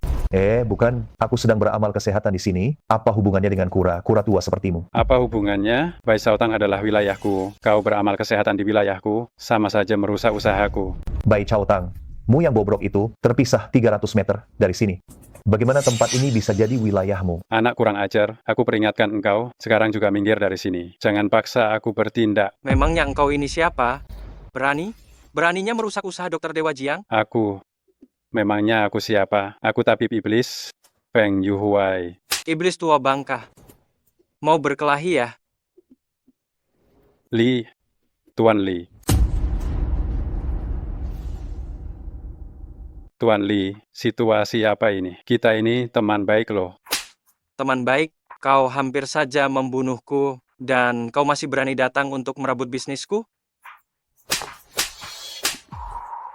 Bukan. Aku sedang beramal kesehatan di sini. Apa hubungannya dengan kura tua sepertimu? Apa hubungannya? Bai Yaotang adalah wilayahku. Kau beramal kesehatan di wilayahku, sama saja merusak usahaku. Bai Yaotang, mu yang bobrok itu terpisah 300 meter dari sini. Bagaimana tempat ini bisa jadi wilayahmu? Anak kurang ajar, aku peringatkan engkau, sekarang juga minggir dari sini. Jangan paksa aku bertindak. Memangnya engkau ini siapa? Beraninya merusak usaha Dr. Dewa Jiang? Memangnya aku siapa? Aku tabib iblis, Feng Yuhuai. Iblis tua bangka. Mau berkelahi ya? Tuan Li, situasi apa ini? Kita ini teman baik loh. Teman baik, kau hampir saja membunuhku, dan kau masih berani datang untuk merebut bisnisku?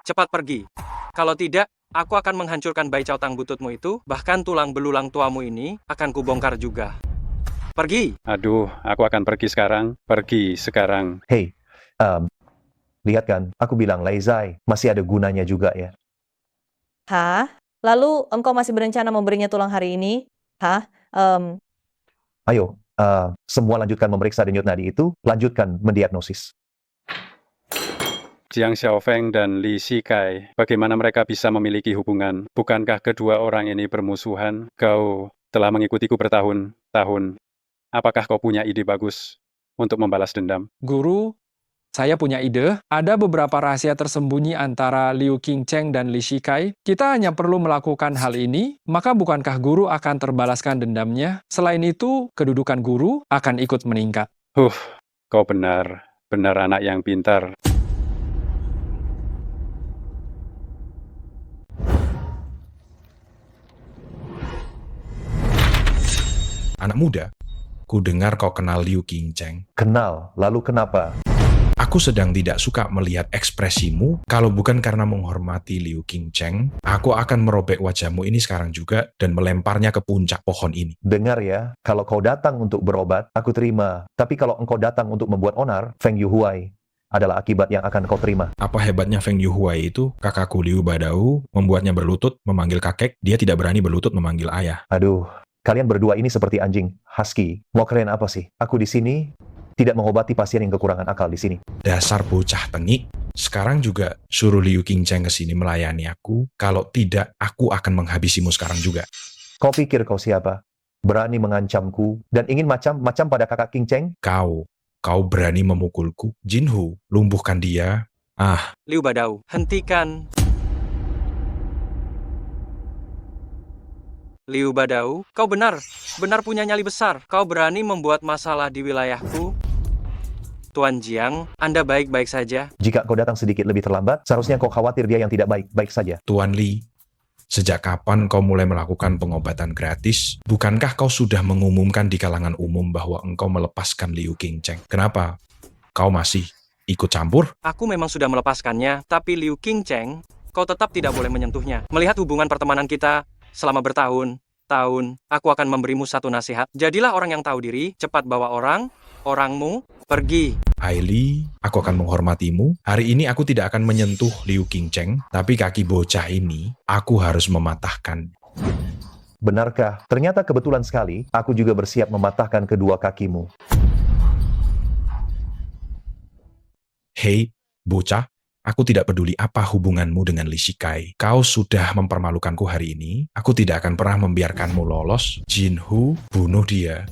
Cepat pergi. Kalau tidak, aku akan menghancurkan Bai Yaotang bututmu itu, bahkan tulang belulang tuamu ini akan kubongkar juga. Pergi! Aduh, aku akan pergi sekarang. Pergi sekarang. Hei, lihat kan, aku bilang Laizai, masih ada gunanya juga ya. Hah? Lalu engkau masih berencana memberinya tulang hari ini? Hah? Ayo, semua lanjutkan memeriksa denyut nadi itu, lanjutkan mendiagnosis. Jiang Xiaofeng dan Li Shikai, bagaimana mereka bisa memiliki hubungan? Bukankah kedua orang ini bermusuhan? Kau telah mengikutiku bertahun-tahun. Apakah kau punya ide bagus untuk membalas dendam? Guru, saya punya ide. Ada beberapa rahasia tersembunyi antara Liu Qingcheng dan Li Shikai. Kita hanya perlu melakukan hal ini, maka bukankah guru akan terbalaskan dendamnya? Selain itu, kedudukan guru akan ikut meningkat. Kau benar anak yang pintar. Anak muda, ku dengar kau kenal Liu Qingcheng. Kenal, lalu kenapa? Aku sedang tidak suka melihat ekspresimu. Kalau bukan karena menghormati Liu Qingcheng, aku akan merobek wajahmu ini sekarang juga dan melemparnya ke puncak pohon ini. Dengar ya, kalau kau datang untuk berobat, aku terima. Tapi kalau engkau datang untuk membuat onar, Feng Yuhuai adalah akibat yang akan kau terima. Apa hebatnya Feng Yuhuai itu? Kakakku Liu Badau membuatnya berlutut memanggil kakek, dia tidak berani berlutut memanggil ayah. Aduh, Kalian berdua ini seperti anjing, husky. Mau kalian apa sih? Aku di sini tidak mengobati pasien yang kekurangan akal di sini. Dasar bocah tengik. Sekarang juga suruh Liu Qingcheng ke sini melayani aku. Kalau tidak, aku akan menghabisimu sekarang juga. Kau pikir kau siapa? Berani mengancamku dan ingin macam-macam pada kakak Qingcheng? Kau berani memukulku? Jinhu, lumpuhkan dia. Liu Badao, hentikan. Liu Badao, kau benar punya nyali besar. Kau berani membuat masalah di wilayahku. Tuan Jiang, Anda baik-baik saja. Jika kau datang sedikit lebih terlambat, seharusnya kau khawatir dia yang tidak baik-baik saja. Tuan Li, sejak kapan kau mulai melakukan pengobatan gratis? Bukankah kau sudah mengumumkan di kalangan umum bahwa engkau melepaskan Liu Qingcheng? Kenapa kau masih ikut campur? Aku memang sudah melepaskannya, tapi Liu Qingcheng, kau tetap tidak boleh menyentuhnya. Melihat hubungan pertemanan kita selama bertahun-tahun, aku akan memberimu satu nasihat. Jadilah orang yang tahu diri, cepat bawa orangmu pergi. Hailey, aku akan menghormatimu. Hari ini aku tidak akan menyentuh Liu Qingcheng, tapi kaki bocah ini aku harus mematahkan. Benarkah? Ternyata kebetulan sekali, aku juga bersiap mematahkan kedua kakimu. Hei, bocah. Aku tidak peduli apa hubunganmu dengan Li Shikai. Kau sudah mempermalukanku hari ini. Aku tidak akan pernah membiarkanmu lolos. Jinhu, bunuh dia.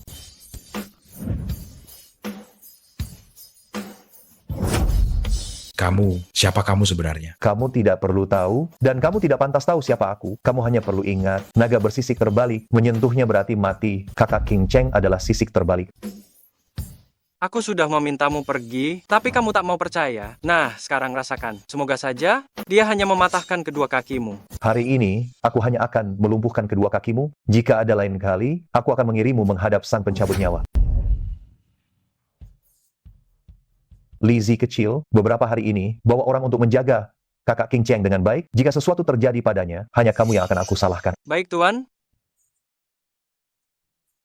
Siapa kamu sebenarnya? Kamu tidak perlu tahu, dan kamu tidak pantas tahu siapa aku. Kamu hanya perlu ingat, naga bersisik terbalik. Menyentuhnya berarti mati. Kakak Qingcheng adalah sisik terbalik. Aku sudah memintamu pergi, tapi kamu tak mau percaya. Nah, sekarang rasakan. Semoga saja dia hanya mematahkan kedua kakimu. Hari ini, aku hanya akan melumpuhkan kedua kakimu. Jika ada lain kali, aku akan mengirimmu menghadap sang pencabut nyawa. Lizzie kecil, beberapa hari ini, bawa orang untuk menjaga kakak Qingcheng dengan baik. Jika sesuatu terjadi padanya, hanya kamu yang akan aku salahkan. Baik, Tuan.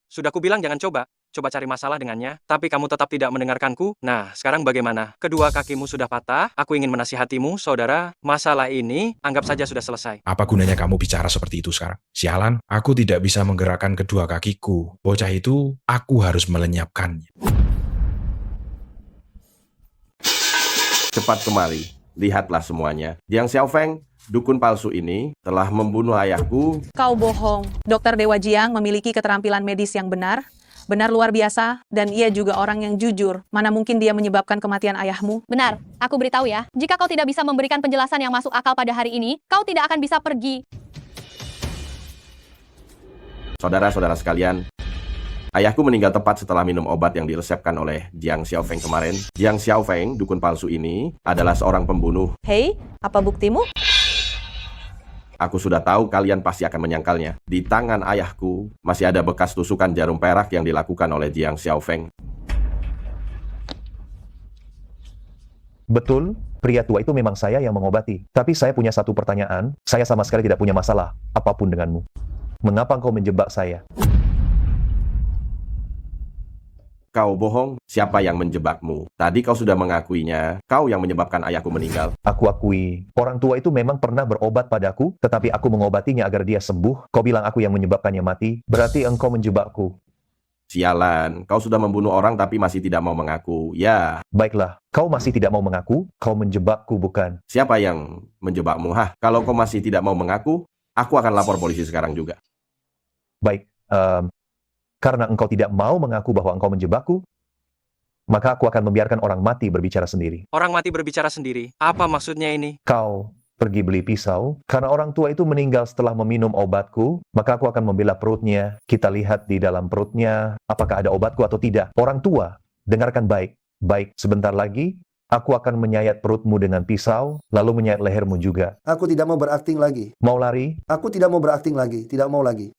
Sudah kubilang jangan coba cari masalah dengannya, tapi kamu tetap tidak mendengarkanku. Nah, sekarang bagaimana? Kedua kakimu sudah patah, aku ingin menasihatimu, saudara. Masalah ini, anggap saja sudah selesai. Apa gunanya kamu bicara seperti itu sekarang? Sialan, aku tidak bisa menggerakkan kedua kakiku. Bocah itu, aku harus melenyapkannya. Cepat kemari, lihatlah semuanya. Jiang Xiaofeng, dukun palsu ini telah membunuh ayahku. Kau bohong. Dr. Dewa Jiang memiliki keterampilan medis yang benar luar biasa, dan ia juga orang yang jujur. Mana mungkin dia menyebabkan kematian ayahmu? Benar, aku beritahu ya, jika kau tidak bisa memberikan penjelasan yang masuk akal pada hari ini, kau tidak akan bisa pergi. Saudara-saudara sekalian, ayahku meninggal tepat setelah minum obat yang diresepkan oleh Jiang Xiaofeng kemarin. Jiang Xiaofeng, dukun palsu ini, adalah seorang pembunuh. Hei, apa buktimu? Aku sudah tahu kalian pasti akan menyangkalnya. Di tangan ayahku masih ada bekas tusukan jarum perak yang dilakukan oleh Jiang Xiaofeng. Betul, pria tua itu memang saya yang mengobati. Tapi saya punya satu pertanyaan, saya sama sekali tidak punya masalah apapun denganmu. Mengapa kau menjebak saya? Kau bohong, siapa yang menjebakmu? Tadi kau sudah mengakuinya, kau yang menyebabkan ayahku meninggal. Aku akui, orang tua itu memang pernah berobat padaku, tetapi aku mengobatinya agar dia sembuh. Kau bilang aku yang menyebabkannya mati, berarti engkau menjebakku. Sialan, kau sudah membunuh orang tapi masih tidak mau mengaku. Ya. Baiklah, kau masih tidak mau mengaku, kau menjebakku bukan? Siapa yang menjebakmu? Kalau kau masih tidak mau mengaku, aku akan lapor polisi sekarang juga. Baik, karena engkau tidak mau mengaku bahwa engkau menjebakku, maka aku akan membiarkan orang mati berbicara sendiri. Orang mati berbicara sendiri? Apa maksudnya ini? Kau pergi beli pisau, karena orang tua itu meninggal setelah meminum obatku, maka aku akan membelah perutnya. Kita lihat di dalam perutnya, apakah ada obatku atau tidak. Orang tua, dengarkan baik. Baik, sebentar lagi, aku akan menyayat perutmu dengan pisau, lalu menyayat lehermu juga. Aku tidak mau berakting lagi. Mau lari? Aku tidak mau berakting lagi, tidak mau lagi.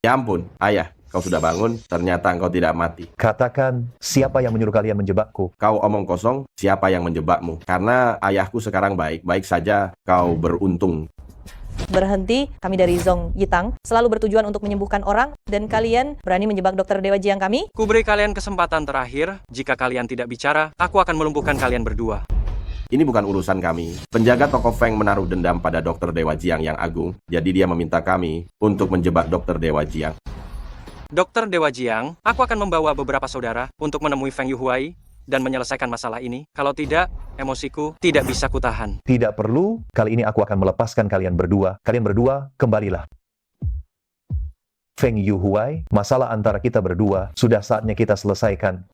Ya ampun, ayah, kau sudah bangun, ternyata engkau tidak mati. Katakan, siapa yang menyuruh kalian menjebakku? Kau omong kosong, siapa yang menjebakmu? Karena ayahku sekarang baik-baik saja, kau beruntung. Berhenti, kami dari Zong Yitang selalu bertujuan untuk menyembuhkan orang, dan kalian berani menjebak Dr. Dewa Jiang kami? Kuberi kalian kesempatan terakhir, jika kalian tidak bicara, aku akan melumpuhkan kalian berdua. Ini bukan urusan kami. Penjaga toko Feng menaruh dendam pada Dr. Dewa Jiang yang agung, jadi dia meminta kami untuk menjebak Dr. Dewa Jiang. Dokter Dewa Jiang, aku akan membawa beberapa saudara untuk menemui Feng Yuhuai dan menyelesaikan masalah ini. Kalau tidak, emosiku tidak bisa kutahan. Tidak perlu, kali ini aku akan melepaskan kalian berdua. Kalian berdua, kembalilah. Feng Yuhuai, masalah antara kita berdua sudah saatnya kita selesaikan.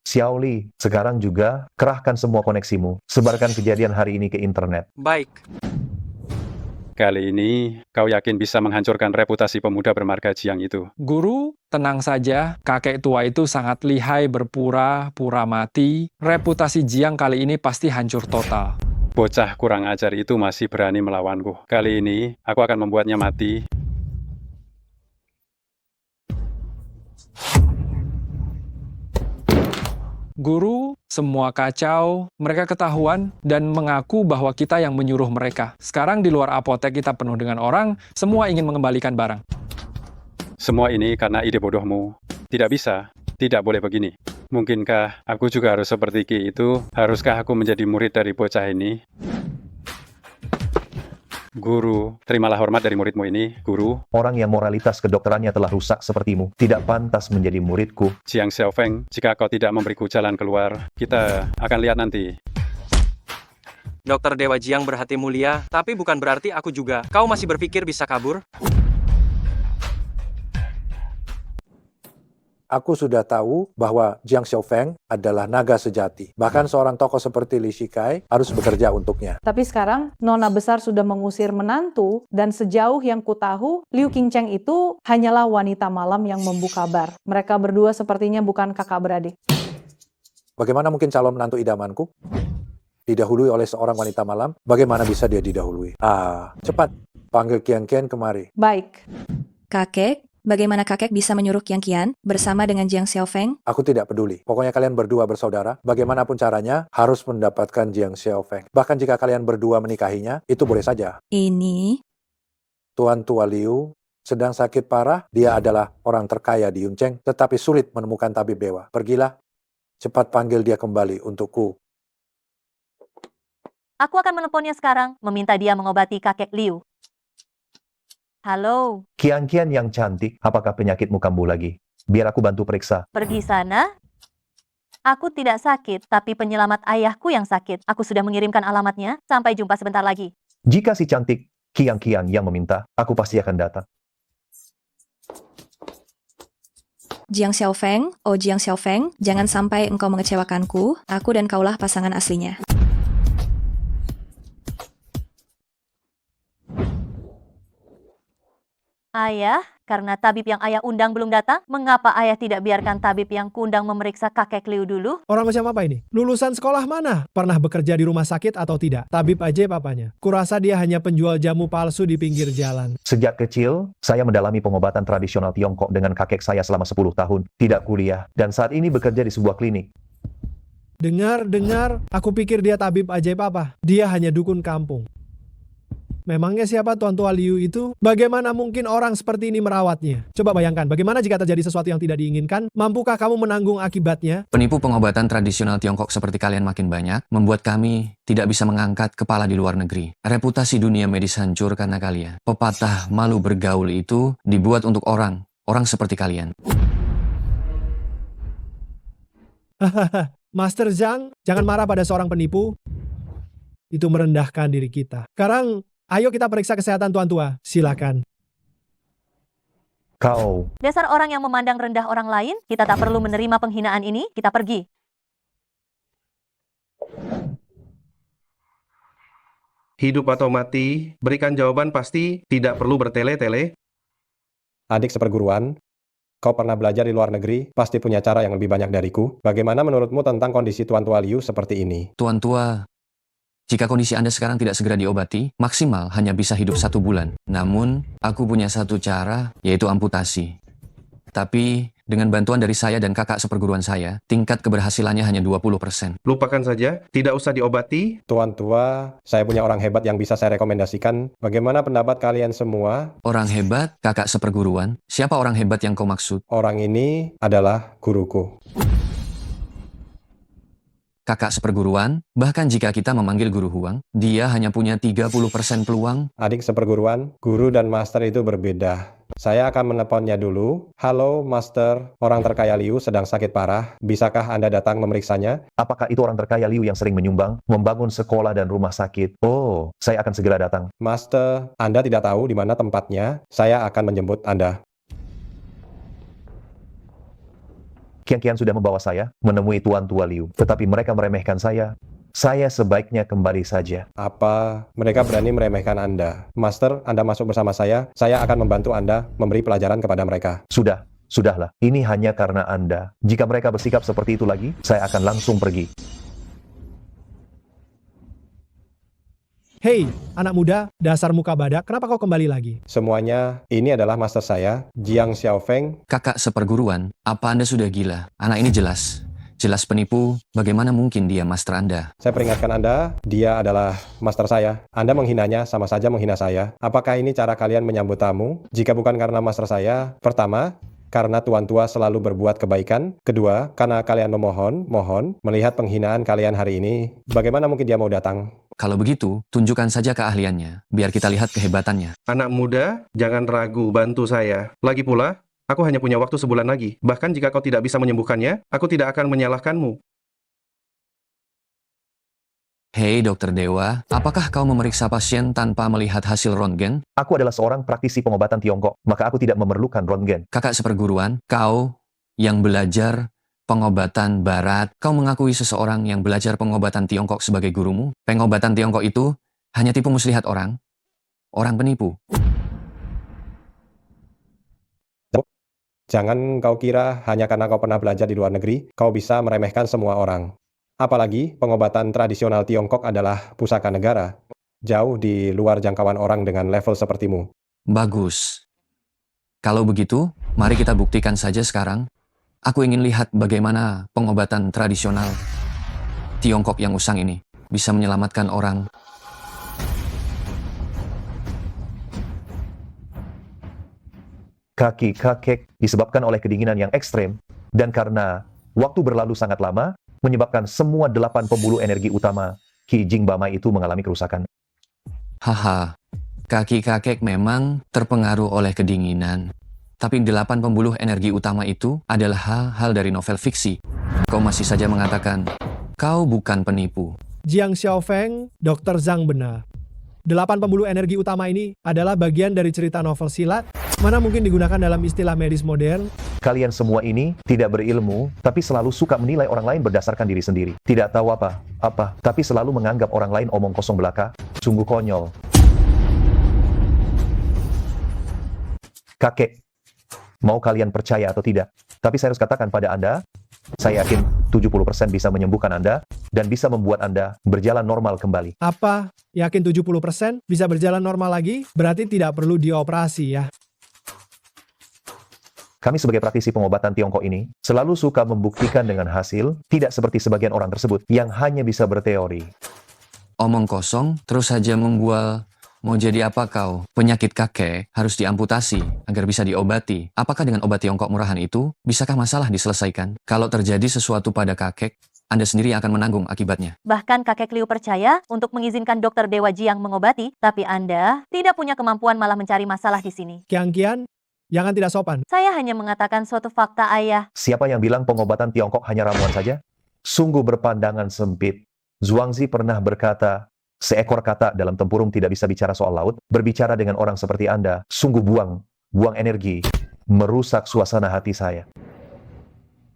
Xiao Li, sekarang juga kerahkan semua koneksimu. Sebarkan kejadian hari ini ke internet. Baik. Kali ini, kau yakin bisa menghancurkan reputasi pemuda bermarga Jiang itu? Guru, tenang saja. Kakek tua itu sangat lihai berpura-pura mati. Reputasi Jiang kali ini pasti hancur total. Bocah kurang ajar itu masih berani melawanku. Kali ini, aku akan membuatnya mati. Guru, semua kacau, mereka ketahuan dan mengaku bahwa kita yang menyuruh mereka. Sekarang di luar apotek kita penuh dengan orang, semua ingin mengembalikan barang. Semua ini karena ide bodohmu. Tidak bisa, tidak boleh begini. Mungkinkah aku juga harus seperti Ki itu? Haruskah aku menjadi murid dari bocah ini? Guru, terimalah hormat dari muridmu ini, Guru. Orang yang moralitas kedokterannya telah rusak sepertimu tidak pantas menjadi muridku. Jiang Xiaofeng, jika kau tidak memberiku jalan keluar, kita akan lihat nanti. Dokter Dewa Jiang berhati mulia, tapi bukan berarti aku juga. Kau masih berpikir bisa kabur? Aku sudah tahu bahwa Jiang Xiaofeng adalah naga sejati. Bahkan seorang tokoh seperti Li Shikai harus bekerja untuknya. Tapi sekarang Nona besar sudah mengusir menantu dan sejauh yang kutahu Liu Qingcheng itu hanyalah wanita malam yang membuka bar. Mereka berdua sepertinya bukan kakak beradik. Bagaimana mungkin calon menantu idamanku didahului oleh seorang wanita malam? Bagaimana bisa dia didahului? Cepat panggil Qian Qian kemari. Baik. Kakek, bagaimana kakek bisa menyuruh Qian Qian bersama dengan Jiang Xiaofeng? Aku tidak peduli. Pokoknya kalian berdua bersaudara. Bagaimanapun caranya, harus mendapatkan Jiang Xiaofeng. Bahkan jika kalian berdua menikahinya, itu boleh saja. Ini? Tuan Tua Liu sedang sakit parah. Dia adalah orang terkaya di Yuncheng, tetapi sulit menemukan tabib dewa. Pergilah, cepat panggil dia kembali untukku. Aku akan menelponnya sekarang, meminta dia mengobati kakek Liu. Halo. Qian Qian yang cantik, apakah penyakitmu kambuh lagi? Biar aku bantu periksa. Pergi sana. Aku tidak sakit, tapi penyelamat ayahku yang sakit. Aku sudah mengirimkan alamatnya. Sampai jumpa sebentar lagi. Jika si cantik Qian Qian yang meminta, aku pasti akan datang. Jiang Xiaofeng, oh Jiang Xiaofeng, jangan sampai engkau mengecewakanku. Aku dan kaulah pasangan aslinya. Ayah, karena tabib yang ayah undang belum datang, mengapa ayah tidak biarkan tabib yang kuundang memeriksa kakek Liu dulu? Orang macam apa ini? Lulusan sekolah mana? Pernah bekerja di rumah sakit atau tidak? Tabib aja papanya. Kurasa dia hanya penjual jamu palsu di pinggir jalan. Sejak kecil, saya mendalami pengobatan tradisional Tiongkok dengan kakek saya selama 10 tahun. Tidak kuliah, dan saat ini bekerja di sebuah klinik. Dengar, aku pikir dia tabib ajaib apa? Dia hanya dukun kampung. Memangnya siapa Tuan Tua Liu itu? Bagaimana mungkin orang seperti ini merawatnya? Coba bayangkan, bagaimana jika terjadi sesuatu yang tidak diinginkan? Mampukah kamu menanggung akibatnya? Penipu pengobatan tradisional Tiongkok seperti kalian makin banyak, membuat kami tidak bisa mengangkat kepala di luar negeri. Reputasi dunia medis hancur karena kalian. Pepatah malu bergaul itu dibuat untuk orang seperti kalian. Hahaha, Master Zhang, jangan marah pada seorang penipu. Itu merendahkan diri kita. Sekarang, ayo kita periksa kesehatan Tuan Tua. Silakan. Kau. Dasar orang yang memandang rendah orang lain, kita tak perlu menerima penghinaan ini, kita pergi. Hidup atau mati, berikan jawaban pasti, tidak perlu bertele-tele. Adik seperguruan, kau pernah belajar di luar negeri, pasti punya cara yang lebih banyak dariku. Bagaimana menurutmu tentang kondisi Tuan Tua Liu seperti ini? Tuan Tua, jika kondisi Anda sekarang tidak segera diobati, maksimal hanya bisa hidup 1 bulan. Namun, aku punya satu cara, yaitu amputasi. Tapi, dengan bantuan dari saya dan kakak seperguruan saya, tingkat keberhasilannya hanya 20%. Lupakan saja, tidak usah diobati. Tuan Tua, saya punya orang hebat yang bisa saya rekomendasikan. Bagaimana pendapat kalian semua? Orang hebat, kakak seperguruan? Siapa orang hebat yang kau maksud? Orang ini adalah guruku. Kakak seperguruan, bahkan jika kita memanggil guru Huang, dia hanya punya 30% peluang. Adik seperguruan, guru dan master itu berbeda. Saya akan menelponnya dulu. Halo, Master. Orang terkaya Liu sedang sakit parah. Bisakah Anda datang memeriksanya? Apakah itu orang terkaya Liu yang sering menyumbang, membangun sekolah dan rumah sakit? Oh, saya akan segera datang. Master, Anda tidak tahu di mana tempatnya. Saya akan menjemput Anda. Kian-Kian sudah membawa saya menemui Tuan Tua Liu, tetapi mereka meremehkan saya. Saya sebaiknya kembali saja. Apa mereka berani meremehkan Anda? Master, Anda masuk bersama saya akan membantu Anda memberi pelajaran kepada mereka. Sudahlah. Ini hanya karena Anda. Jika mereka bersikap seperti itu lagi, saya akan langsung pergi. Hei, anak muda, dasar muka badak, kenapa kau kembali lagi? Semuanya, ini adalah master saya, Jiang Xiaofeng. Kakak seperguruan, apa Anda sudah gila? Anak ini jelas penipu. Bagaimana mungkin dia master Anda? Saya peringatkan Anda, dia adalah master saya. Anda menghinanya sama saja menghina saya. Apakah ini cara kalian menyambut tamu? Jika bukan karena master saya, pertama, karena Tuan Tua selalu berbuat kebaikan. Kedua, karena kalian mohon melihat penghinaan kalian hari ini. Bagaimana mungkin dia mau datang? Kalau begitu, tunjukkan saja keahliannya, biar kita lihat kehebatannya. Anak muda, jangan ragu bantu saya. Lagi pula, aku hanya punya waktu sebulan lagi. Bahkan jika kau tidak bisa menyembuhkannya, aku tidak akan menyalahkanmu. Hei Dokter Dewa, apakah kau memeriksa pasien tanpa melihat hasil röntgen? Aku adalah seorang praktisi pengobatan Tiongkok, maka aku tidak memerlukan röntgen. Kakak seperguruan, kau yang belajar pengobatan barat, kau mengakui seseorang yang belajar pengobatan Tiongkok sebagai gurumu? Pengobatan Tiongkok itu hanya tipu muslihat orang penipu. Jangan kau kira hanya karena kau pernah belajar di luar negeri, kau bisa meremehkan semua orang. Apalagi pengobatan tradisional Tiongkok adalah pusaka negara, jauh di luar jangkauan orang dengan level sepertimu. Bagus. Kalau begitu, mari kita buktikan saja sekarang. Aku ingin lihat bagaimana pengobatan tradisional Tiongkok yang usang ini bisa menyelamatkan orang. Kaki kakek disebabkan oleh kedinginan yang ekstrem, dan karena waktu berlalu sangat lama, menyebabkan semua 8 pembuluh energi utama Qi Jing Bamai itu mengalami kerusakan. Haha, kaki kakek memang terpengaruh oleh kedinginan. Tapi 8 pembuluh energi utama itu adalah hal-hal dari novel fiksi. Kau masih saja mengatakan, kau bukan penipu. Jiang Xiaofeng, Dr. Zhang benar. 8 pembuluh energi utama ini adalah bagian dari cerita novel silat, mana mungkin digunakan dalam istilah medis modern. Kalian semua ini tidak berilmu, tapi selalu suka menilai orang lain berdasarkan diri sendiri. Tidak tahu apa, tapi selalu menganggap orang lain omong kosong belaka. Sungguh konyol. Kakek, mau kalian percaya atau tidak, tapi saya harus katakan pada Anda, saya yakin 70% bisa menyembuhkan Anda dan bisa membuat Anda berjalan normal kembali. Apa? Yakin 70% bisa berjalan normal lagi? Berarti tidak perlu dioperasi ya. Kami sebagai praktisi pengobatan Tiongkok ini selalu suka membuktikan dengan hasil, tidak seperti sebagian orang tersebut yang hanya bisa berteori. Omong kosong, terus saja membual. Mau jadi apa kau? Penyakit kakek harus diamputasi agar bisa diobati. Apakah dengan obat Tiongkok murahan itu, bisakah masalah diselesaikan? Kalau terjadi sesuatu pada kakek, Anda sendiri akan menanggung akibatnya. Bahkan kakek Liu percaya untuk mengizinkan Dokter Dewa Jiang mengobati, tapi Anda tidak punya kemampuan malah mencari masalah di sini. Kian-Kian, jangan tidak sopan. Saya hanya mengatakan suatu fakta, Ayah. Siapa yang bilang pengobatan Tiongkok hanya ramuan saja? Sungguh berpandangan sempit. Zhuangzi pernah berkata, seekor kata dalam tempurung tidak bisa bicara soal laut. Berbicara dengan orang seperti Anda, sungguh buang energi, merusak suasana hati saya.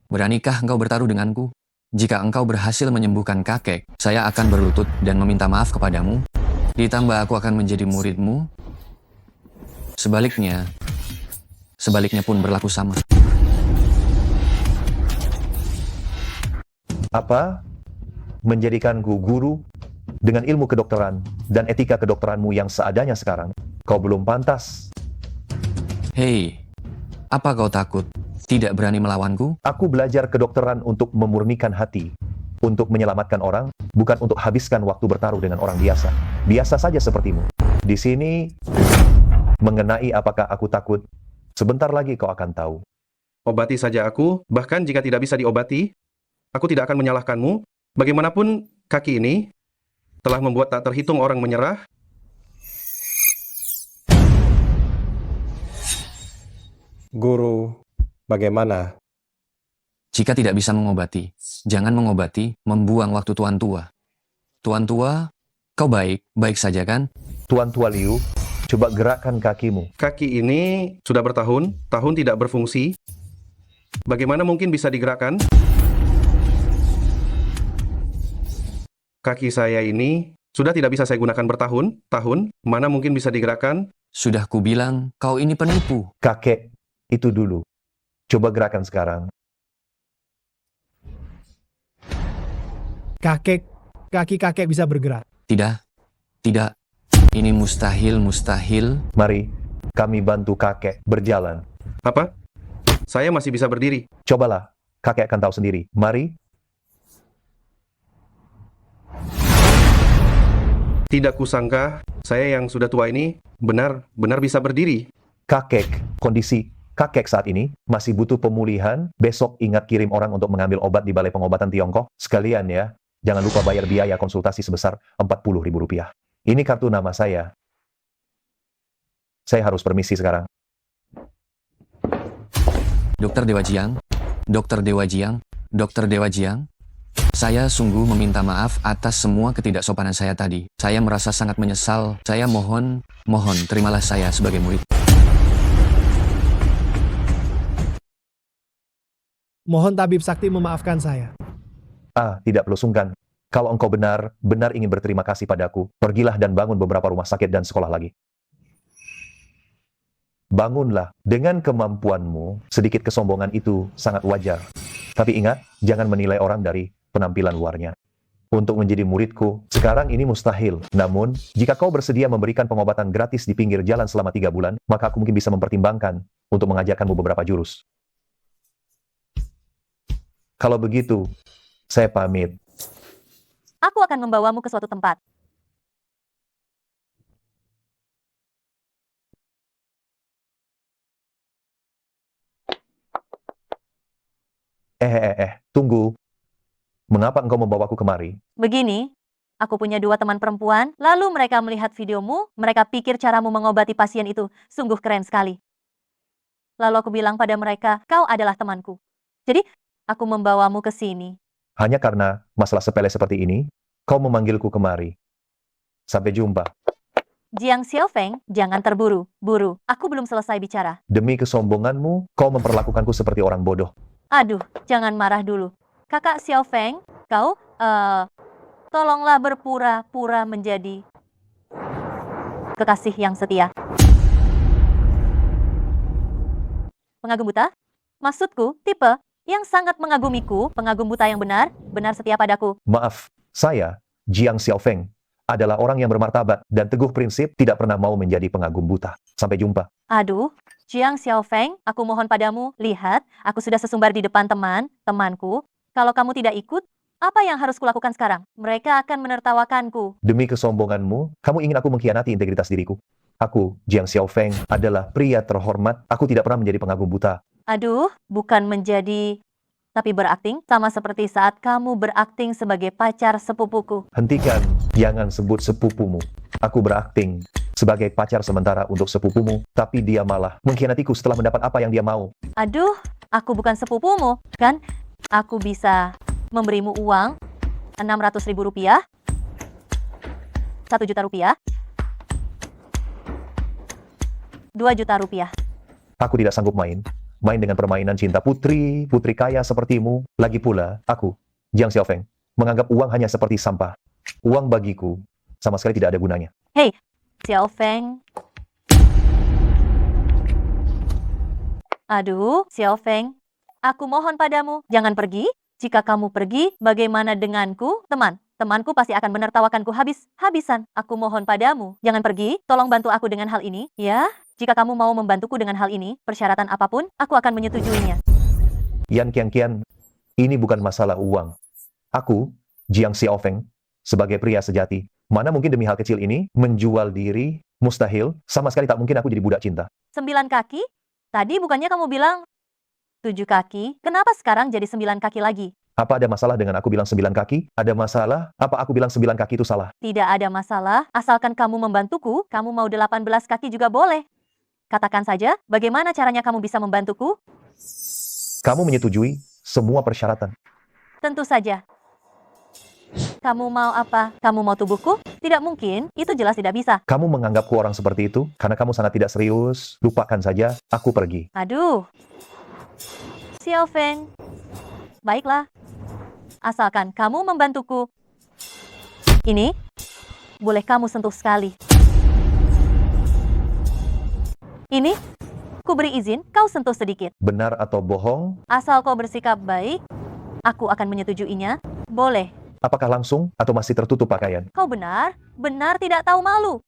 Beranikah engkau bertaruh denganku? Jika engkau berhasil menyembuhkan kakek, saya akan berlutut dan meminta maaf kepadamu. Ditambah aku akan menjadi muridmu. Sebaliknya pun berlaku sama. Apa? Menjadikanku guru? Dengan ilmu kedokteran dan etika kedokteranmu yang seadanya sekarang, kau belum pantas. Hei, apa kau takut? Tidak berani melawanku? Aku belajar kedokteran untuk memurnikan hati, untuk menyelamatkan orang, bukan untuk habiskan waktu bertaruh dengan orang biasa. Biasa saja sepertimu. Di sini, mengenai apakah aku takut, sebentar lagi kau akan tahu. Obati saja aku, bahkan jika tidak bisa diobati, aku tidak akan menyalahkanmu. Bagaimanapun, kaki ini telah membuat tak terhitung orang menyerah. Guru, bagaimana? Jika tidak bisa mengobati, jangan mengobati, membuang waktu Tuan Tua. Tuan Tua, kau baik saja kan? Tuan Tua Liu, coba gerakkan kakimu. Kaki ini sudah bertahun-tahun tidak berfungsi. Bagaimana mungkin bisa digerakkan? Kaki saya ini sudah tidak bisa saya gunakan bertahun-tahun. Mana mungkin bisa digerakkan? Sudah kubilang, kau ini penipu. Kakek, itu dulu. Coba gerakan sekarang. Kaki kakek bisa bergerak. Tidak. Ini mustahil. Mari, kami bantu kakek berjalan. Apa? Saya masih bisa berdiri. Cobalah, kakek akan tahu sendiri. Mari. Tidak kusangka, saya yang sudah tua ini benar bisa berdiri. Kondisi kakek saat ini masih butuh pemulihan. Besok ingat kirim orang untuk mengambil obat di Balai Pengobatan Tiongkok. Sekalian ya, jangan lupa bayar biaya konsultasi sebesar Rp40.000. Ini kartu nama saya. Saya harus permisi sekarang. Dokter Dewa Jiang, saya sungguh meminta maaf atas semua ketidaksopanan saya tadi. Saya merasa sangat menyesal. Saya mohon, terimalah saya sebagai murid. Mohon tabib sakti memaafkan saya. Tidak perlu sungkan. Kalau engkau benar ingin berterima kasih padaku, pergilah dan bangun beberapa rumah sakit dan sekolah lagi. Bangunlah. Dengan kemampuanmu, sedikit kesombongan itu sangat wajar. Tapi ingat, jangan menilai orang dari penampilan luarnya. Untuk menjadi muridku, sekarang ini mustahil. Namun, jika kau bersedia memberikan pengobatan gratis di pinggir jalan selama 3 bulan, maka aku mungkin bisa mempertimbangkan untuk mengajarkanmu beberapa jurus. Kalau begitu, saya pamit. Aku akan membawamu ke suatu tempat. Tunggu. Mengapa engkau membawaku kemari? Begini, aku punya 2 teman perempuan, lalu mereka melihat videomu, mereka pikir caramu mengobati pasien itu sungguh keren sekali. Lalu aku bilang pada mereka, kau adalah temanku. Jadi, aku membawamu ke sini. Hanya karena masalah sepele seperti ini, kau memanggilku kemari. Sampai jumpa. Jiang Xiaofeng, jangan terburu-buru. Aku belum selesai bicara. Demi kesombonganmu, kau memperlakukanku seperti orang bodoh. Aduh, jangan marah dulu. Kakak Xiaofeng, kau, tolonglah berpura-pura menjadi kekasih yang setia. Pengagum buta? Maksudku, tipe yang sangat mengagumiku, pengagum buta yang benar setia padaku. Maaf, saya, Jiang Xiaofeng, adalah orang yang bermartabat dan teguh prinsip, tidak pernah mau menjadi pengagum buta. Sampai jumpa. Aduh, Jiang Xiaofeng, aku mohon padamu, lihat, aku sudah sesumbar di depan temanku. Kalau kamu tidak ikut, apa yang harus kulakukan sekarang? Mereka akan menertawakanku. Demi kesombonganmu, kamu ingin aku mengkhianati integritas diriku. Aku, Jiang Xiaofeng, adalah pria terhormat. Aku tidak pernah menjadi pengagum buta. Aduh, bukan menjadi, tapi berakting, sama seperti saat kamu berakting sebagai pacar sepupuku. Hentikan, jangan sebut sepupumu. Aku berakting sebagai pacar sementara untuk sepupumu, tapi dia malah mengkhianatiku setelah mendapat apa yang dia mau. Aduh, aku bukan sepupumu, kan? Aku bisa memberimu uang Rp600.000, Rp1 juta, Rp2 juta. Aku tidak sanggup main dengan permainan cinta putri kaya sepertimu. Lagi pula, aku, Jiang Xiaofeng, menganggap uang hanya seperti sampah. Uang bagiku sama sekali tidak ada gunanya. Hei, Xiaofeng. Aduh, Xiaofeng. Aku mohon padamu, jangan pergi. Jika kamu pergi, bagaimana denganku? Temanku pasti akan menertawakanku habis-habisan. Aku mohon padamu, jangan pergi. Tolong bantu aku dengan hal ini, ya. Jika kamu mau membantuku dengan hal ini, persyaratan apapun, aku akan menyetujuinya. Yan Qian, ini bukan masalah uang. Aku, Jiang Xiaofeng, sebagai pria sejati, mana mungkin demi hal kecil ini, menjual diri, mustahil, sama sekali tak mungkin aku jadi budak cinta. 9 kaki? Tadi bukannya kamu bilang 7 kaki, kenapa sekarang jadi 9 kaki lagi? Apa ada masalah dengan aku bilang 9 kaki? Ada masalah? Apa aku bilang 9 kaki itu salah? Tidak ada masalah, asalkan kamu membantuku, kamu mau 18 kaki juga boleh. Katakan saja, bagaimana caranya kamu bisa membantuku? Kamu menyetujui semua persyaratan. Tentu saja. Kamu mau apa? Kamu mau tubuhku? Tidak mungkin, itu jelas tidak bisa. Kamu menganggapku orang seperti itu karena kamu sangat tidak serius. Lupakan saja, aku pergi. Aduh. Xiao Feng. Baiklah. Asalkan kamu membantuku. Ini, boleh kamu sentuh sekali. Ini, ku beri izin kau sentuh sedikit. Benar atau bohong? Asal kau bersikap baik, aku akan menyetujuinya. Boleh. Apakah langsung atau masih tertutup pakaian? Kau benar tidak tahu malu.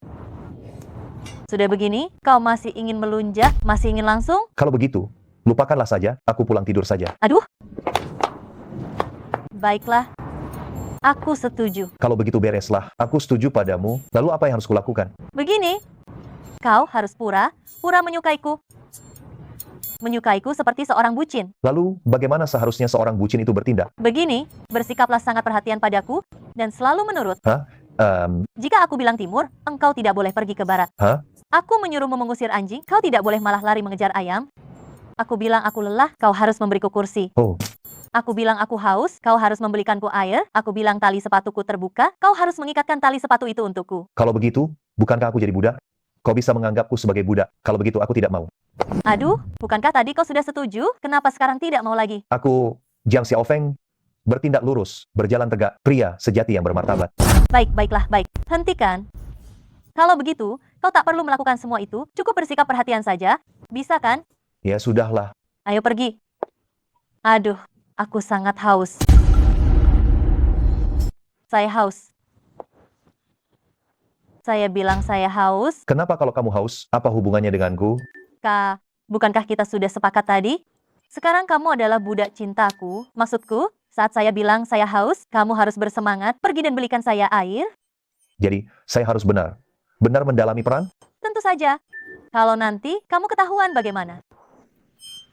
Sudah begini, kau masih ingin melunjak, masih ingin langsung? Kalau begitu, lupakanlah saja, aku pulang tidur saja. Aduh. Baiklah. Aku setuju. Kalau begitu bereslah, aku setuju padamu. Lalu apa yang harus kulakukan? Begini, kau harus pura menyukaiku. Menyukaiku seperti seorang bucin. Lalu, bagaimana seharusnya seorang bucin itu bertindak? Begini, bersikaplah sangat perhatian padaku, dan selalu menurut. Hah? Jika aku bilang timur, engkau tidak boleh pergi ke barat. Hah? Aku menyuruhmu mengusir anjing, kau tidak boleh malah lari mengejar ayam. Aku bilang aku lelah, kau harus memberiku kursi. Oh. Aku bilang aku haus, kau harus membelikanku air. Aku bilang tali sepatuku terbuka, kau harus mengikatkan tali sepatu itu untukku. Kalau begitu, bukankah aku jadi budak? Kau bisa menganggapku sebagai budak. Kalau begitu, aku tidak mau. Aduh, bukankah tadi kau sudah setuju? Kenapa sekarang tidak mau lagi? Aku, Jiang Xiaofeng, bertindak lurus, berjalan tegak, pria sejati yang bermartabat. Baiklah, baik. Hentikan. Kalau begitu, kau tak perlu melakukan semua itu, cukup bersikap perhatian saja. Bisa kan? Ya sudahlah. Ayo pergi. Aduh, aku sangat haus. Saya haus. Saya bilang saya haus. Kenapa kalau kamu haus? Apa hubungannya denganku? Bukankah kita sudah sepakat tadi? Sekarang kamu adalah budak cintaku. Maksudku, saat saya bilang saya haus, kamu harus bersemangat, pergi dan belikan saya air. Jadi, saya harus benar mendalami peran? Tentu saja. Kalau nanti kamu ketahuan bagaimana?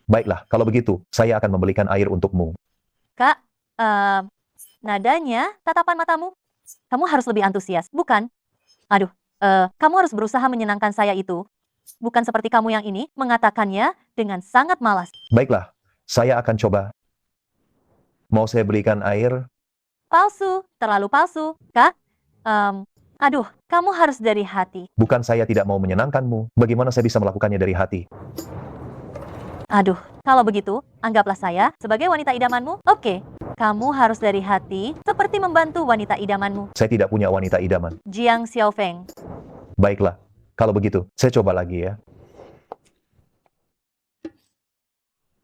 Baiklah, kalau begitu, saya akan membelikan air untukmu. Kak, nadanya, tatapan matamu. Kamu harus lebih antusias, bukan? Aduh, kamu harus berusaha menyenangkan saya itu. Bukan seperti kamu yang ini, mengatakannya dengan sangat malas. Baiklah, saya akan coba. Mau saya belikan air? Palsu, terlalu palsu. Kak, aduh, kamu harus dari hati. Bukan saya tidak mau menyenangkanmu. Bagaimana saya bisa melakukannya dari hati? Aduh, kalau begitu, anggaplah saya sebagai wanita idamanmu. Oke, kamu harus dari hati, seperti membantu wanita idamanmu. Saya tidak punya wanita idaman. Jiang Xiaofeng. Baiklah, kalau begitu, saya coba lagi ya.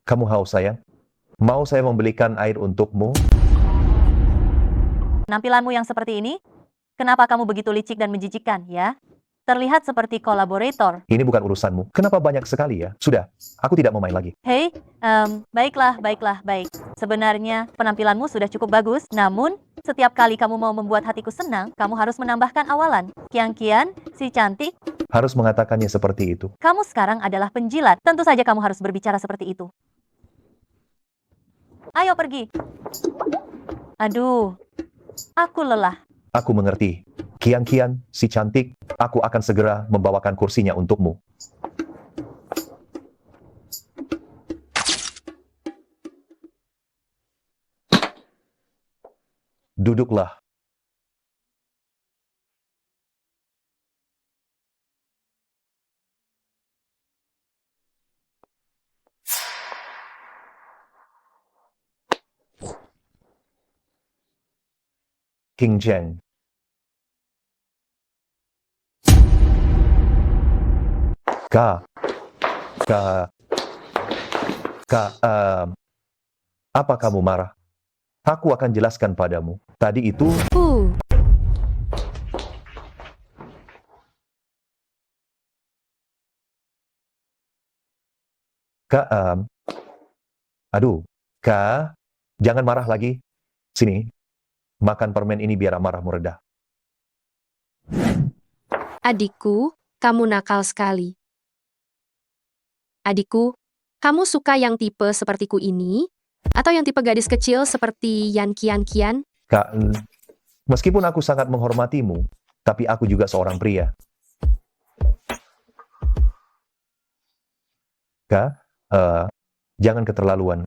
Kamu haus, sayang? Mau saya membelikan air untukmu? Penampilanmu yang seperti ini, kenapa kamu begitu licik dan menjijikkan, ya? Terlihat seperti kolaborator. Ini bukan urusanmu. Kenapa banyak sekali ya? Sudah, aku tidak mau main lagi. Hei, baiklah, baik. Sebenarnya penampilanmu sudah cukup bagus, namun setiap kali kamu mau membuat hatiku senang, kamu harus menambahkan awalan. Kian, si cantik. Harus mengatakannya seperti itu. Kamu sekarang adalah penjilat. Tentu saja kamu harus berbicara seperti itu. Ayo pergi. Aduh, aku lelah. Aku mengerti. Kian, si cantik, aku akan segera membawakan kursinya untukmu. Duduklah. King Zheng. Apa kamu marah? Aku akan jelaskan padamu. Tadi itu... jangan marah lagi. Sini, makan permen ini biar amarahmu reda. Adikku, kamu nakal sekali. Adikku, kamu suka yang tipe sepertiku ini? Atau yang tipe gadis kecil seperti Yan Kian Kian? Kak, meskipun aku sangat menghormatimu, tapi aku juga seorang pria. Kak, jangan keterlaluan.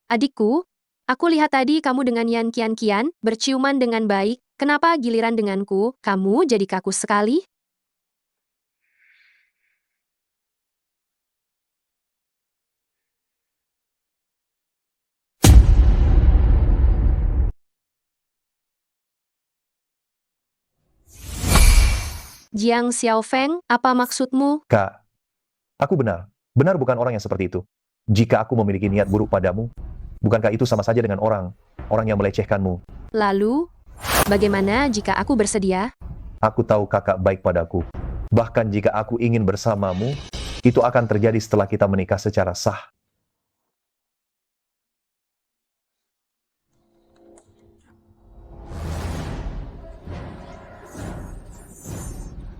Adikku, aku lihat tadi kamu dengan Yan Kian Kian berciuman dengan baik. Kenapa giliran denganku, kamu jadi kaku sekali? Jiang Xiaofeng, apa maksudmu? Kak, aku benar. Benar bukan orang yang seperti itu. Jika aku memiliki niat buruk padamu, bukankah itu sama saja dengan orang yang melecehkanmu? Lalu, bagaimana jika aku bersedia? Aku tahu kakak baik padaku. Bahkan jika aku ingin bersamamu, itu akan terjadi setelah kita menikah secara sah.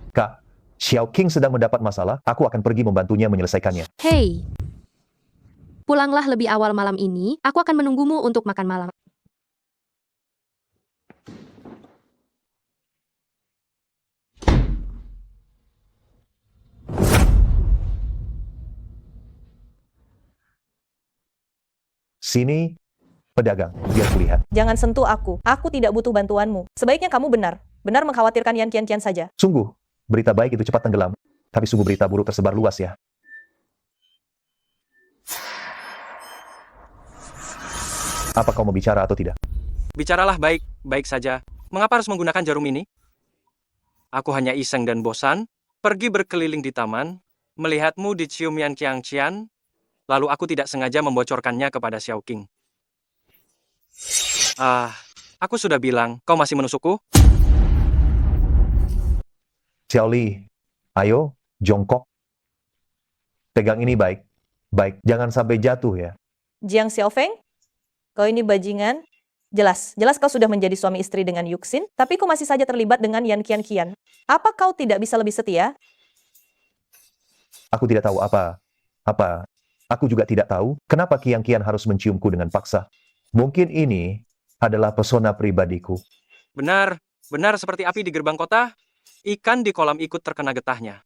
Kak, Xiao King sedang mendapat masalah, aku akan pergi membantunya menyelesaikannya. Hei, pulanglah lebih awal malam ini, aku akan menunggumu untuk makan malam. Sini, pedagang, biar kulihat. Jangan sentuh aku. Aku tidak butuh bantuanmu. Sebaiknya kamu benar mengkhawatirkan Yan Kian Kian saja. Sungguh, berita baik itu cepat tenggelam, tapi sungguh berita buruk tersebar luas ya. Apa kau mau bicara atau tidak? Bicaralah baik saja. Mengapa harus menggunakan jarum ini? Aku hanya iseng dan bosan, pergi berkeliling di taman, melihatmu dicium Yan Kian Kian, lalu aku tidak sengaja membocorkannya kepada Xiao King. Aku sudah bilang, kau masih menusukku? Xiao Li, ayo, jongkok. Pegang ini baik. Baik, jangan sampai jatuh ya. Jiang Xiaofeng, kau ini bajingan. Jelas kau sudah menjadi suami istri dengan Yuxin, tapi kau masih saja terlibat dengan Yan Kian Kian. Apa kau tidak bisa lebih setia? Aku tidak tahu apa. Aku juga tidak tahu kenapa Kian Kian harus menciumku dengan paksa. Mungkin ini adalah pesona pribadiku. Benar seperti api di gerbang kota, ikan di kolam ikut terkena getahnya.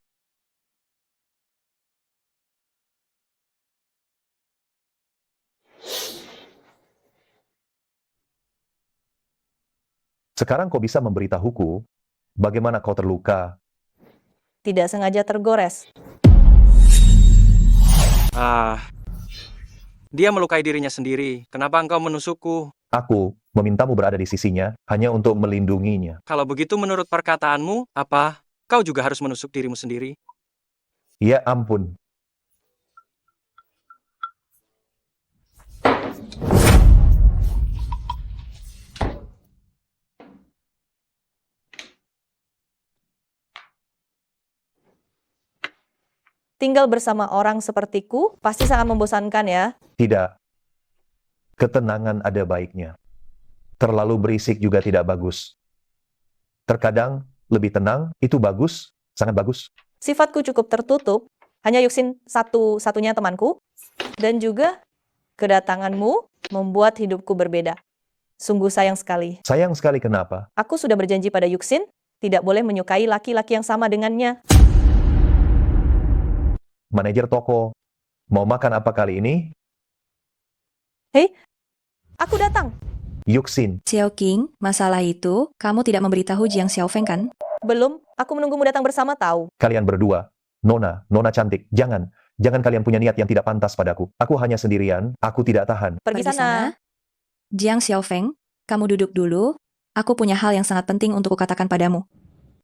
Sekarang kau bisa memberitahuku bagaimana kau terluka. Tidak sengaja tergores. Dia melukai dirinya sendiri. Kenapa engkau menusukku? Aku memintamu berada di sisinya hanya untuk melindunginya. Kalau begitu menurut perkataanmu, apa kau juga harus menusuk dirimu sendiri? Ya ampun. Tinggal bersama orang sepertiku pasti sangat membosankan ya. Tidak. Ketenangan ada baiknya. Terlalu berisik juga tidak bagus. Terkadang lebih tenang itu bagus, sangat bagus. Sifatku cukup tertutup, hanya Yuxin satu-satunya temanku, dan juga kedatanganmu membuat hidupku berbeda. Sungguh sayang sekali. Sayang sekali kenapa? Aku sudah berjanji pada Yuxin, tidak boleh menyukai laki-laki yang sama dengannya. Manajer toko, mau makan apa kali ini? Hei, aku datang. Yuxin. Xiao King, masalah itu, kamu tidak memberitahu Jiang Xiaofeng kan? Belum, aku menunggumu datang bersama tahu. Kalian berdua, Nona cantik, jangan kalian punya niat yang tidak pantas padaku. Aku hanya sendirian, aku tidak tahan. Pergi sana. Jiang Xiaofeng, kamu duduk dulu. Aku punya hal yang sangat penting untuk kukatakan padamu.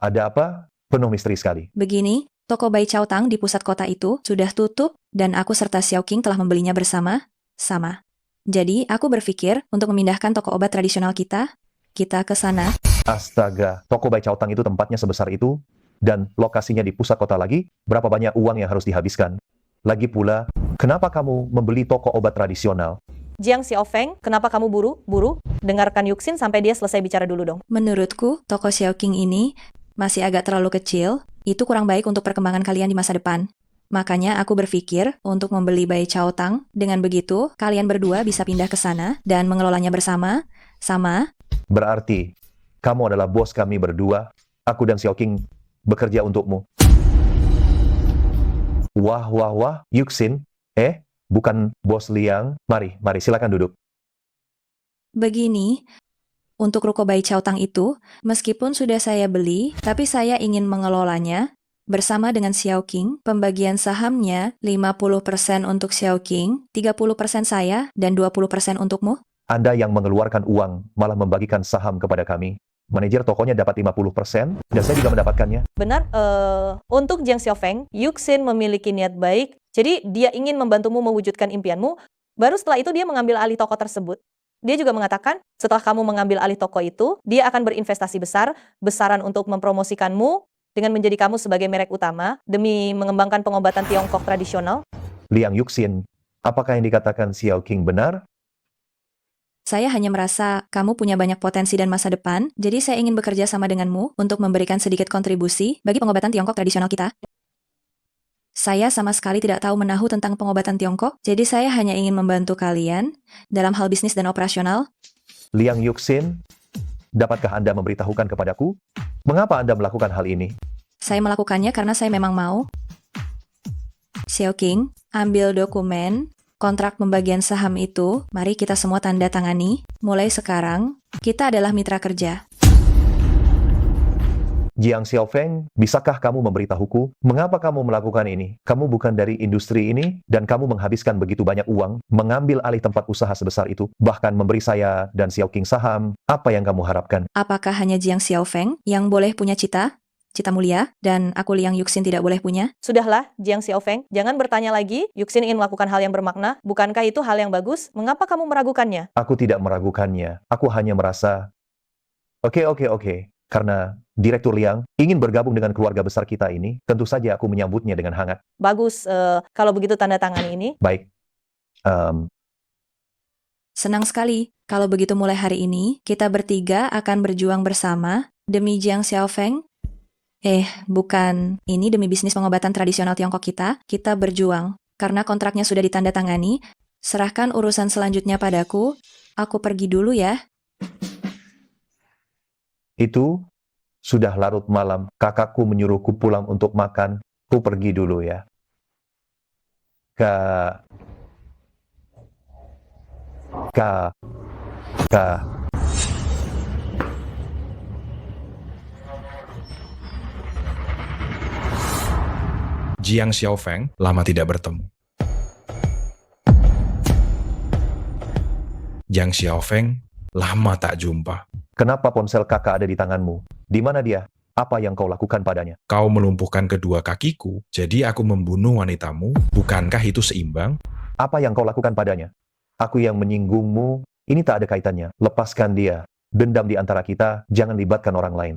Ada apa? Penuh misteri sekali. Begini, toko Bai Chao Tang di pusat kota itu sudah tutup, dan aku serta Xiao King telah membelinya bersama-sama. Jadi, aku berpikir untuk memindahkan toko obat tradisional kita ke sana. Astaga, toko Bai Chao Tang itu tempatnya sebesar itu, dan lokasinya di pusat kota lagi, berapa banyak uang yang harus dihabiskan? Lagi pula, kenapa kamu membeli toko obat tradisional? Jiang Xiaofeng, kenapa kamu buru-buru? Dengarkan Yuxin sampai dia selesai bicara dulu dong. Menurutku, toko Xiao King ini masih agak terlalu kecil. Itu kurang baik untuk perkembangan kalian di masa depan. Makanya aku berpikir untuk membeli Bai Chao Tang. Dengan begitu, kalian berdua bisa pindah ke sana dan mengelolanya bersama. Sama, Berarti, kamu adalah bos kami berdua. Aku dan Xiao King bekerja untukmu. Wah, wah, wah, Yuxin. Bukan bos Liang. Mari, silakan duduk. begini. Untuk ruko Bai Chao Tang itu, meskipun sudah saya beli, tapi saya ingin mengelolanya. Bersama dengan Xiao King, pembagian sahamnya 50% untuk Xiao King, 30% saya, dan 20% untukmu. Anda yang mengeluarkan uang malah membagikan saham kepada kami. Manajer tokonya dapat 50%, dan saya juga mendapatkannya. Benar, untuk Jiang Xiaofeng, Yuxin memiliki niat baik, jadi dia ingin membantumu mewujudkan impianmu. Baru setelah itu dia mengambil alih toko tersebut. Dia juga mengatakan, setelah kamu mengambil alih toko itu, dia akan berinvestasi besaran untuk mempromosikanmu dengan menjadi kamu sebagai merek utama demi mengembangkan pengobatan Tiongkok tradisional. Liang Yuxin, apakah yang dikatakan Xiao King benar? Saya hanya merasa kamu punya banyak potensi dan masa depan, jadi saya ingin bekerja sama denganmu untuk memberikan sedikit kontribusi bagi pengobatan Tiongkok tradisional kita. Saya sama sekali tidak tahu menahu tentang pengobatan Tiongkok, jadi saya hanya ingin membantu kalian dalam hal bisnis dan operasional. Liang Yuxin, dapatkah Anda memberitahukan kepadaku, mengapa Anda melakukan hal ini? Saya melakukannya karena saya memang mau. Xiao King, ambil dokumen, kontrak pembagian saham itu, mari kita semua tanda tangani. Mulai sekarang, kita adalah mitra kerja. Jiang Xiaofeng, bisakah kamu memberitahuku, mengapa kamu melakukan ini? Kamu bukan dari industri ini, dan kamu menghabiskan begitu banyak uang, mengambil alih tempat usaha sebesar itu, bahkan memberi saya dan Xiao King saham. Apa yang kamu harapkan? Apakah hanya Jiang Xiaofeng yang boleh punya cita mulia, dan aku Liang Yuxin tidak boleh punya? Sudahlah, Jiang Xiaofeng, jangan bertanya lagi. Yuxin ingin melakukan hal yang bermakna. Bukankah itu hal yang bagus? Mengapa kamu meragukannya? Aku tidak meragukannya. Aku hanya merasa, oke. Karena Direktur Liang ingin bergabung dengan keluarga besar kita ini, tentu saja aku menyambutnya dengan hangat. Bagus, kalau begitu tanda tangan ini. Baik. Senang sekali. Kalau begitu mulai hari ini, kita bertiga akan berjuang bersama demi Jiang Xiaofeng. Bukan. Ini demi bisnis pengobatan tradisional Tiongkok kita. Kita berjuang. Karena kontraknya sudah ditandatangani, serahkan urusan selanjutnya padaku. Aku pergi dulu ya. Itu sudah larut malam. Kakakku menyuruhku pulang untuk makan. Ku pergi dulu ya. Kak. Jiang Xiaofeng, lama tidak bertemu. Jiang Xiaofeng, lama tak jumpa. Kenapa ponsel kakak ada di tanganmu? Di mana dia? Apa yang kau lakukan padanya? Kau melumpuhkan kedua kakiku, jadi aku membunuh wanitamu. Bukankah itu seimbang? Apa yang kau lakukan padanya? Aku yang menyinggungmu, ini tak ada kaitannya. Lepaskan dia. Dendam di antara kita, jangan libatkan orang lain.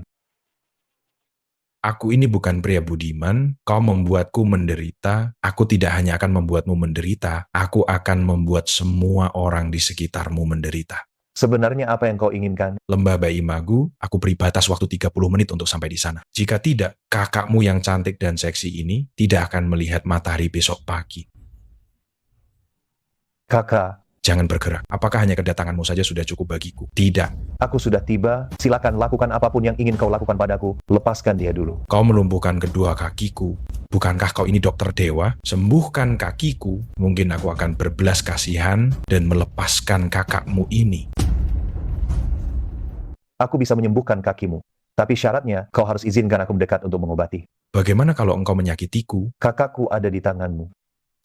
Aku ini bukan pria budiman, kau membuatku menderita. Aku tidak hanya akan membuatmu menderita, aku akan membuat semua orang di sekitarmu menderita. Sebenarnya apa yang kau inginkan? Lembah Bayi Magu, aku beri batas waktu 30 menit untuk sampai di sana. Jika tidak, kakakmu yang cantik dan seksi ini tidak akan melihat matahari besok pagi. Kakak, jangan bergerak. Apakah hanya kedatanganmu saja sudah cukup bagiku? Tidak. Aku sudah tiba, silakan lakukan apapun yang ingin kau lakukan padaku. Lepaskan dia dulu. Kau melumpuhkan kedua kakiku. Bukankah kau ini dokter dewa? Sembuhkan kakiku, mungkin aku akan berbelas kasihan dan melepaskan kakakmu ini. Aku bisa menyembuhkan kakimu. Tapi syaratnya, kau harus izinkan aku mendekat untuk mengobati. Bagaimana kalau engkau menyakitiku? Kakakku ada di tanganmu.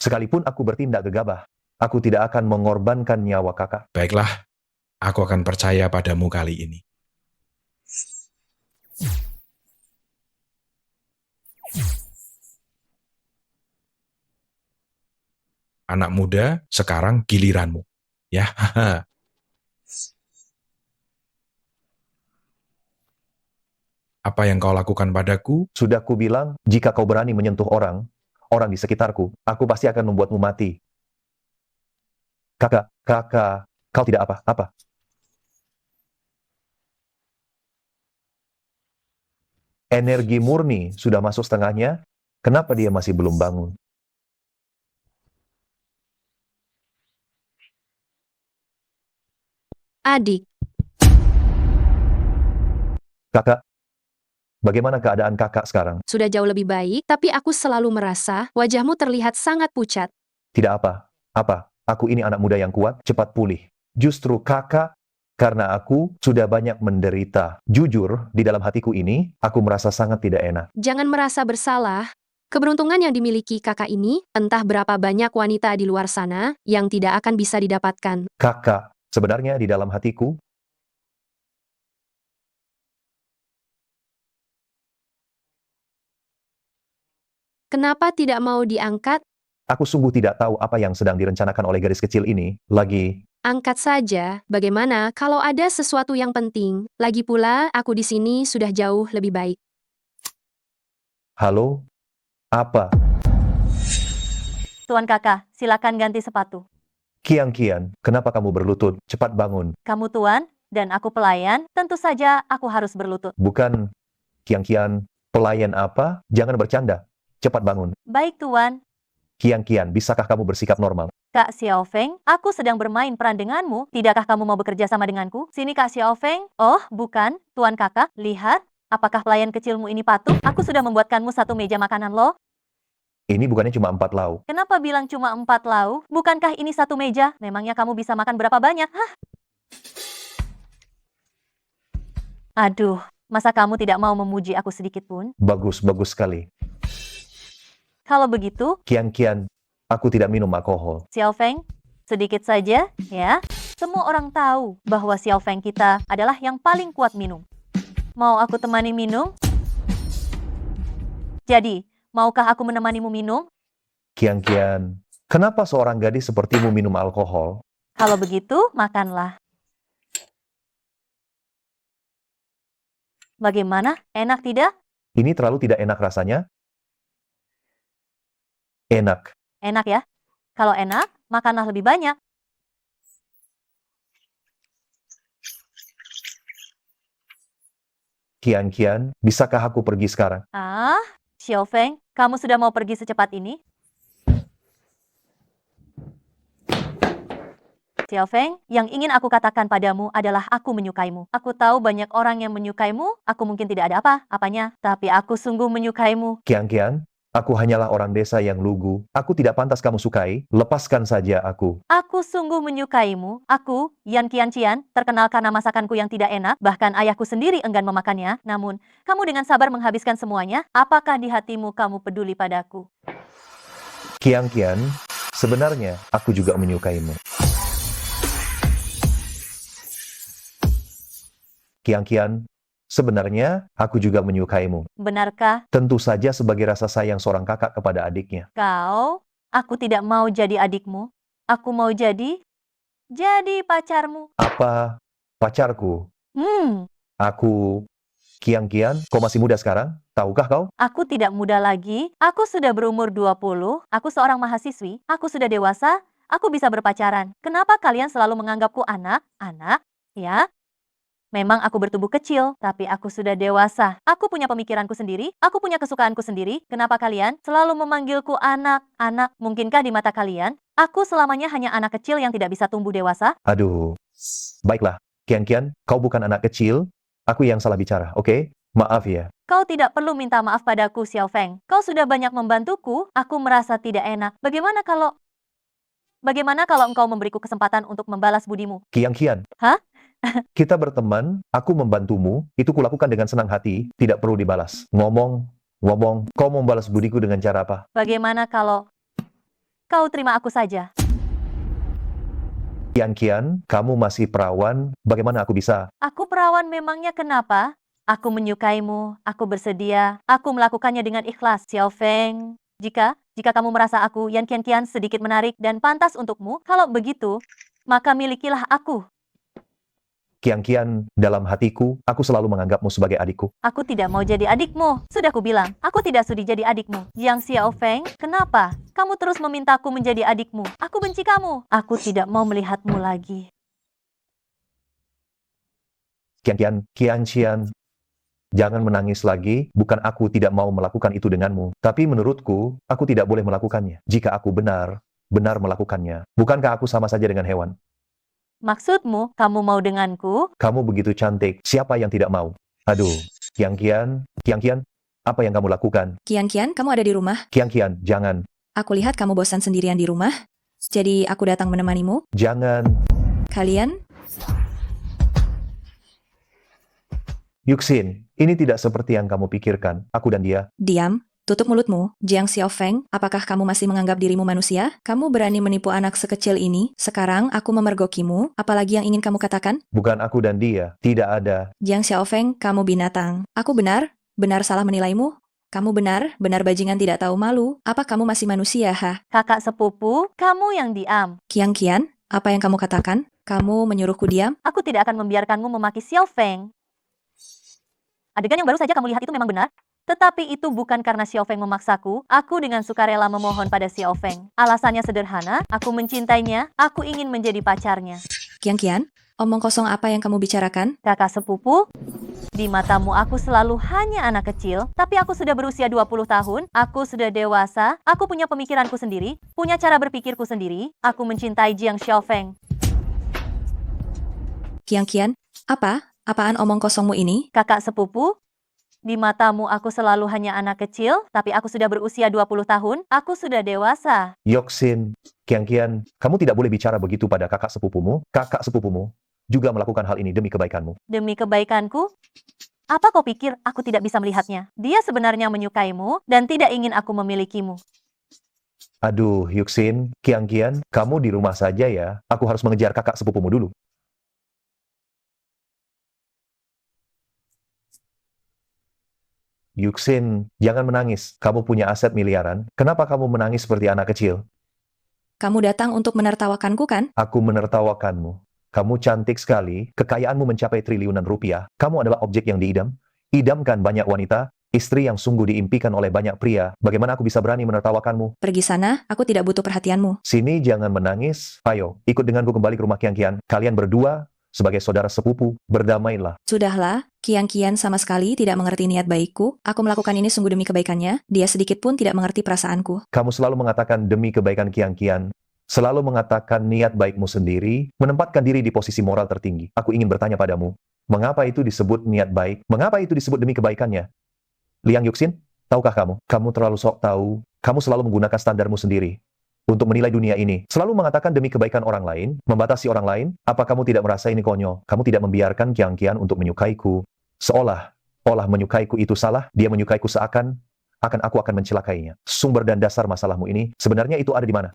Sekalipun aku bertindak gegabah, aku tidak akan mengorbankan nyawa kakak. Baiklah, aku akan percaya padamu kali ini. Anak muda, sekarang giliranmu. Ya, haha. Apa yang kau lakukan padaku? Sudah ku bilang, jika kau berani menyentuh orang di sekitarku, aku pasti akan membuatmu mati. Kakak, kau tidak apa-apa. Energi murni sudah masuk setengahnya, kenapa dia masih belum bangun? Adik, Kakak, bagaimana keadaan kakak sekarang? sudah jauh lebih baik, tapi aku selalu merasa wajahmu terlihat sangat pucat. Tidak apa. Apa? Aku ini anak muda yang kuat, cepat pulih. Justru kakak, karena aku sudah banyak menderita. Jujur, di dalam hatiku ini, aku merasa sangat tidak enak. Jangan merasa bersalah. Keberuntungan yang dimiliki kakak ini, entah berapa banyak wanita di luar sana yang tidak akan bisa didapatkan. Kakak, sebenarnya di dalam hatiku, Kenapa tidak mau diangkat? aku sungguh tidak tahu apa yang sedang direncanakan oleh gadis kecil ini. Lagi, Angkat saja. Bagaimana kalau ada sesuatu yang penting? Lagi pula, aku di sini sudah jauh lebih baik. halo? Apa? Tuan Kakak, silakan ganti sepatu. Kian, kenapa kamu berlutut? Cepat bangun. Kamu tuan, dan aku pelayan, tentu saja aku harus berlutut. Bukan, Kian, pelayan apa? Jangan bercanda. Cepat bangun. Baik tuan. Kian, bisakah kamu bersikap normal? Kak Xiao Feng, aku sedang bermain peran denganmu. Tidakkah kamu mau bekerja sama denganku? Sini Kak Xiao Feng. Oh, bukan. Tuan Kakak, lihat. Apakah pelayan kecilmu ini patuh? Aku sudah membuatkanmu satu meja makanan loh. Ini bukannya cuma 4 lauk. Kenapa bilang cuma 4 lauk? Bukankah ini satu meja? Memangnya kamu bisa makan berapa banyak? Hah? Aduh, masa kamu tidak mau memuji aku sedikit pun? Bagus sekali. Kalau begitu, Kian, aku tidak minum alkohol. Xiao Feng, sedikit saja, ya. Semua orang tahu bahwa Xiao Feng kita adalah yang paling kuat minum. Mau aku temani minum? Jadi, maukah aku menemanimu minum? Kian, kenapa seorang gadis sepertimu minum alkohol? Kalau begitu, makanlah. Bagaimana? Enak tidak? Ini terlalu tidak enak rasanya? Enak. Enak ya? Kalau enak, makanlah lebih banyak. Kian, bisakah aku pergi sekarang? Ah, Xiao Feng, kamu sudah mau pergi secepat ini? Xiao Feng, yang ingin aku katakan padamu adalah aku menyukaimu. Aku tahu banyak orang yang menyukaimu, aku mungkin tidak ada apa-apanya, tapi aku sungguh menyukaimu. Kian, aku hanyalah orang desa yang lugu. Aku tidak pantas kamu sukai. Lepaskan saja aku. Aku sungguh menyukaimu. Aku, Yan Qianqian, terkenal karena masakanku yang tidak enak, bahkan ayahku sendiri enggan memakannya. Namun, kamu dengan sabar menghabiskan semuanya. Apakah di hatimu kamu peduli padaku? Kian, sebenarnya aku juga menyukaimu. Kian, sebenarnya aku juga menyukaimu. Benarkah? Tentu saja sebagai rasa sayang seorang kakak kepada adiknya. Kau, aku tidak mau jadi adikmu. Aku mau jadi pacarmu. Apa? Pacarku? Aku... Kian, kau masih muda sekarang? Tahukah kau? Aku tidak muda lagi. Aku sudah berumur 20. Aku seorang mahasiswi. Aku sudah dewasa. Aku bisa berpacaran. Kenapa kalian selalu menganggapku anak? Ya? Memang aku bertubuh kecil, tapi aku sudah dewasa. Aku punya pemikiranku sendiri, aku punya kesukaanku sendiri. Kenapa kalian selalu memanggilku anak? Mungkinkah di mata kalian, aku selamanya hanya anak kecil yang tidak bisa tumbuh dewasa? Aduh. Baiklah, Kian, kau bukan anak kecil. Aku yang salah bicara, oke? Maaf ya. Kau tidak perlu minta maaf padaku, Xiao Feng. Kau sudah banyak membantuku, aku merasa tidak enak. Bagaimana kalau engkau memberiku kesempatan untuk membalas budimu? Kian. Hah? Kita berteman, aku membantumu, itu kulakukan dengan senang hati, tidak perlu dibalas. Ngomong, kau membalas budiku dengan cara apa? Bagaimana kalau kau terima aku saja? Kian, kamu masih perawan, bagaimana aku bisa? Aku perawan memangnya kenapa? Aku menyukaimu, aku bersedia, aku melakukannya dengan ikhlas, Xiao Feng. Jika kamu merasa aku, Yan Qianqian, sedikit menarik dan pantas untukmu, kalau begitu, maka milikilah aku. Kian, dalam hatiku, aku selalu menganggapmu sebagai adikku. Aku tidak mau jadi adikmu. Sudah kubilang, aku tidak sudi jadi adikmu. Yang Xiao Feng, kenapa? Kamu terus memintaku menjadi adikmu. Aku benci kamu. Aku tidak mau melihatmu lagi. Kian, jangan menangis lagi. Bukan aku tidak mau melakukan itu denganmu. Tapi menurutku, aku tidak boleh melakukannya. Jika aku benar melakukannya. Bukankah aku sama saja dengan hewan? Maksudmu, kamu mau denganku? Kamu begitu cantik, siapa yang tidak mau? Aduh, Kian Kian, apa yang kamu lakukan? Kian, kamu ada di rumah? Kian, jangan, Aku lihat kamu bosan sendirian di rumah. Jadi aku datang menemanimu. jangan. Kalian? Yuxin, ini tidak seperti yang kamu pikirkan. Aku dan dia. Diam. Tutup mulutmu. Jiang Xiaofeng, apakah kamu masih menganggap dirimu manusia? Kamu berani menipu anak sekecil ini? Sekarang aku memergokimu. Apalagi yang ingin kamu katakan? Bukan aku dan dia. Tidak ada. Jiang Xiaofeng, kamu binatang. Aku benar? Benar salah menilaimu? Kamu benar bajingan tidak tahu malu. Apa kamu masih manusia, ha? Kakak sepupu, kamu yang diam. Kian, apa yang kamu katakan? Kamu menyuruhku diam? Aku tidak akan membiarkanmu memaki Xiaofeng. Adegan yang baru saja kamu lihat itu memang benar. Tetapi itu bukan karena Xiaofeng memaksaku. Aku dengan sukarela memohon pada Xiaofeng. Alasannya sederhana, aku mencintainya, aku ingin menjadi pacarnya. Kian, omong kosong apa yang kamu bicarakan? Kakak sepupu, di matamu aku selalu hanya anak kecil, tapi aku sudah berusia 20 tahun, aku sudah dewasa, aku punya pemikiranku sendiri, punya cara berpikirku sendiri, aku mencintai Jiang Xiaofeng. Kian, apa? Apaan omong kosongmu ini? Kakak sepupu, di matamu aku selalu hanya anak kecil, tapi aku sudah berusia 20 tahun, aku sudah dewasa. Yuxin, Kian, kamu tidak boleh bicara begitu pada kakak sepupumu. Kakak sepupumu juga melakukan hal ini demi kebaikanmu. Demi kebaikanku? Apa kau pikir aku tidak bisa melihatnya? Dia sebenarnya menyukaimu dan tidak ingin aku memilikimu. Aduh, Yuxin, Kian, kamu di rumah saja ya. Aku harus mengejar kakak sepupumu dulu. Yuxin, jangan menangis. Kamu punya aset miliaran. Kenapa kamu menangis seperti anak kecil? Kamu datang untuk menertawakanku kan? Aku menertawakanmu. Kamu cantik sekali, kekayaanmu mencapai triliunan rupiah. Kamu adalah objek yang diidam. Idamkan banyak wanita, istri yang sungguh diimpikan oleh banyak pria. Bagaimana aku bisa berani menertawakanmu? Pergi sana, aku tidak butuh perhatianmu. Sini jangan menangis. Ayo, ikut denganku kembali ke rumah Kian. Kalian berdua, sebagai saudara sepupu, berdamailah. Sudahlah, Kian sama sekali tidak mengerti niat baikku. Aku melakukan ini sungguh demi kebaikannya. Dia sedikit pun tidak mengerti perasaanku. Kamu selalu mengatakan demi kebaikan Kian. Selalu mengatakan niat baikmu sendiri, menempatkan diri di posisi moral tertinggi. Aku ingin bertanya padamu, mengapa itu disebut niat baik? Mengapa itu disebut demi kebaikannya? Liang Yuxin, tahukah kamu? Kamu terlalu sok tahu. Kamu selalu menggunakan standarmu sendiri untuk menilai dunia ini. Selalu mengatakan demi kebaikan orang lain, membatasi orang lain. Apa kamu tidak merasa ini konyol? Kamu tidak membiarkan Kian untuk menyukaiku. Seolah menyukaiku itu salah, dia menyukaiku seakan aku akan mencelakainya. Sumber dan dasar masalahmu ini, sebenarnya itu ada di mana?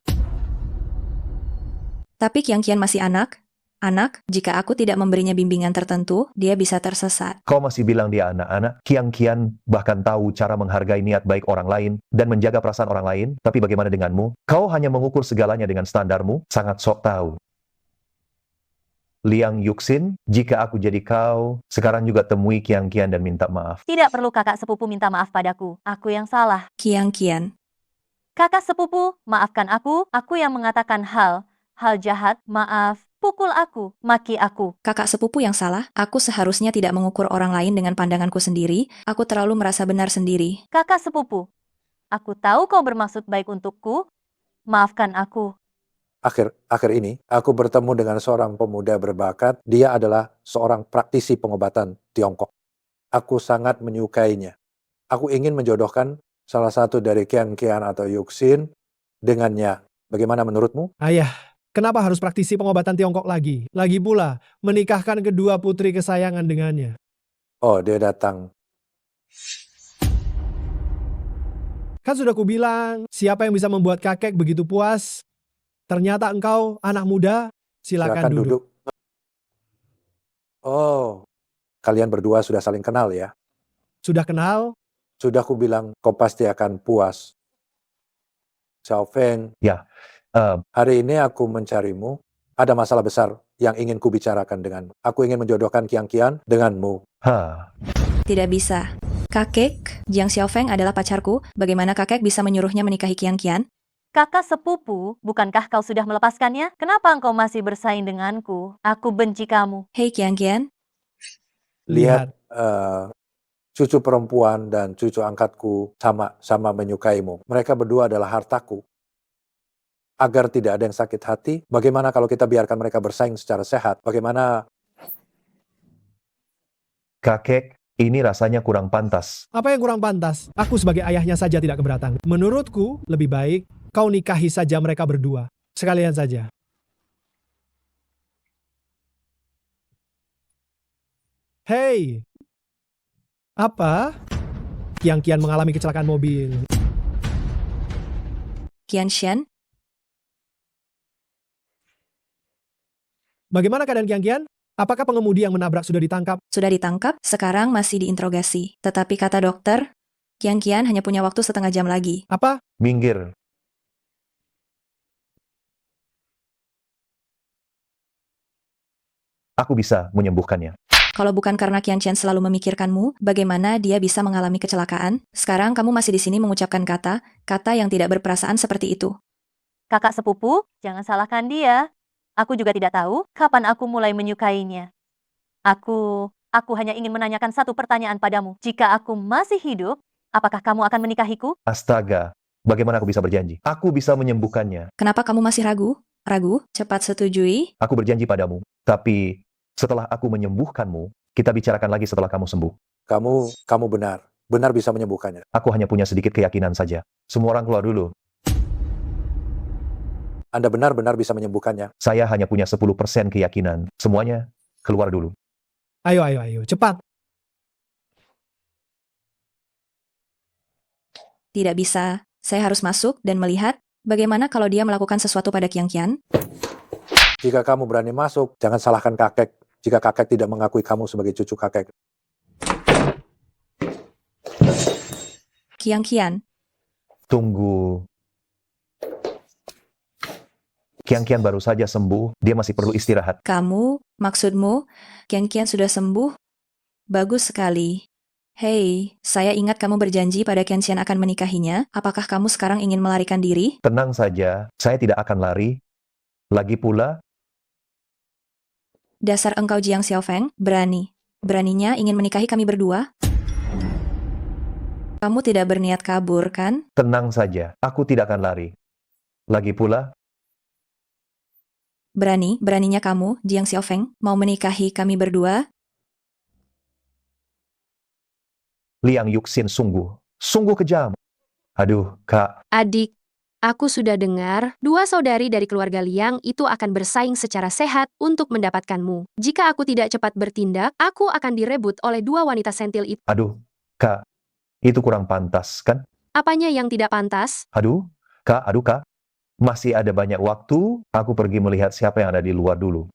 Tapi Kian masih anak. Anak, jika aku tidak memberinya bimbingan tertentu, dia bisa tersesat. Kau masih bilang dia anak-anak? Kian bahkan tahu cara menghargai niat baik orang lain dan menjaga perasaan orang lain. Tapi bagaimana denganmu? Kau hanya mengukur segalanya dengan standarmu, sangat sok tahu. Liang Yuxin, jika aku jadi kau, sekarang juga temui Kian dan minta maaf. Tidak perlu kakak sepupu minta maaf padaku. Aku yang salah. Kian. Kakak sepupu, maafkan aku yang mengatakan hal jahat, maaf, pukul aku, maki aku. Kakak sepupu yang salah, aku seharusnya tidak mengukur orang lain dengan pandanganku sendiri, aku terlalu merasa benar sendiri. Kakak sepupu, aku tahu kau bermaksud baik untukku, maafkan aku. Akhir ini, aku bertemu dengan seorang pemuda berbakat. Dia adalah seorang praktisi pengobatan Tiongkok. Aku sangat menyukainya. Aku ingin menjodohkan salah satu dari Kian atau Yuxin dengannya. Bagaimana menurutmu? Ayah, kenapa harus praktisi pengobatan Tiongkok lagi? Lagi pula, menikahkan kedua putri kesayangan dengannya. Oh, dia datang. Kan sudah kubilang, siapa yang bisa membuat kakek begitu puas? Ternyata engkau anak muda, silakan duduk. Oh, kalian berdua sudah saling kenal ya? Sudah kenal? Sudah kubilang kau pasti akan puas. Xiaofeng. Ya. Hari ini aku mencarimu. Ada masalah besar yang ingin kubicarakan denganmu. Aku ingin menjodohkan Kian denganmu. Tidak bisa. Kakek, Jiang Xiaofeng adalah pacarku. Bagaimana kakek bisa menyuruhnya menikahi Kian? Kakak sepupu, bukankah kau sudah melepaskannya? Kenapa engkau masih bersaing denganku? Aku benci kamu. Hei Kian. Lihat, cucu perempuan dan cucu angkatku sama menyukaimu. Mereka berdua adalah hartaku. agar tidak ada yang sakit hati. Bagaimana kalau kita biarkan mereka bersaing secara sehat? Bagaimana Kakek, ini rasanya kurang pantas. Apa yang kurang pantas? Aku sebagai ayahnya saja tidak keberatan. Menurutku, lebih baik kau nikahi saja mereka berdua. Sekalian saja. Hei! Apa? Kian mengalami kecelakaan mobil. Qianshan, Bagaimana keadaan Kian? Apakah pengemudi yang menabrak sudah ditangkap? sudah ditangkap, sekarang masih diinterogasi. Tetapi kata dokter, Kian hanya punya waktu setengah jam lagi. Apa? Minggir. Aku bisa menyembuhkannya. Kalau bukan karena Qianshan selalu memikirkanmu, bagaimana dia bisa mengalami kecelakaan? Sekarang kamu masih di sini mengucapkan kata yang tidak berperasaan seperti itu. Kakak sepupu, jangan salahkan dia. Aku juga tidak tahu kapan aku mulai menyukainya. Aku hanya ingin menanyakan satu pertanyaan padamu. Jika aku masih hidup, apakah kamu akan menikahiku? Astaga, bagaimana aku bisa berjanji? Aku bisa menyembuhkannya. Kenapa kamu masih ragu? Ragu? Cepat setujui. Aku berjanji padamu. Tapi setelah aku menyembuhkanmu, kita bicarakan lagi setelah kamu sembuh. kamu benar bisa menyembuhkannya? Aku hanya punya sedikit keyakinan saja. Semua orang keluar dulu. Anda benar-benar bisa menyembuhkannya? Saya hanya punya 10% keyakinan. Semuanya keluar dulu. Ayo, cepat. Tidak bisa. Saya harus masuk dan melihat bagaimana kalau dia melakukan sesuatu pada Qian. Jika kamu berani masuk, jangan salahkan kakek. Jika kakek tidak mengakui kamu sebagai cucu kakek. Qian. Tunggu. Qian baru saja sembuh, dia masih perlu istirahat. Maksudmu, Qian sudah sembuh? Bagus sekali. Hei, saya ingat kamu berjanji pada Qianshan akan menikahinya. Apakah kamu sekarang ingin melarikan diri? Tenang saja, saya tidak akan lari. Lagi pula, Dasar engkau Jiang Xiaofeng, beraninya ingin menikahi kami berdua? Kamu tidak berniat kabur, kan? tenang saja, aku tidak akan lari. Lagi pula, Beraninya kamu, Jiang Xiaofeng, mau menikahi kami berdua? Liang Yuxin sungguh kejam. Aduh, Kak, Adik, aku sudah dengar, dua saudari dari keluarga Liang itu akan bersaing secara sehat untuk mendapatkanmu. Jika aku tidak cepat bertindak, aku akan direbut oleh dua wanita sentil itu. aduh, Kak, itu kurang pantas, kan? Apanya yang tidak pantas? Aduh, Kak, masih ada banyak waktu, aku pergi melihat siapa yang ada di luar dulu.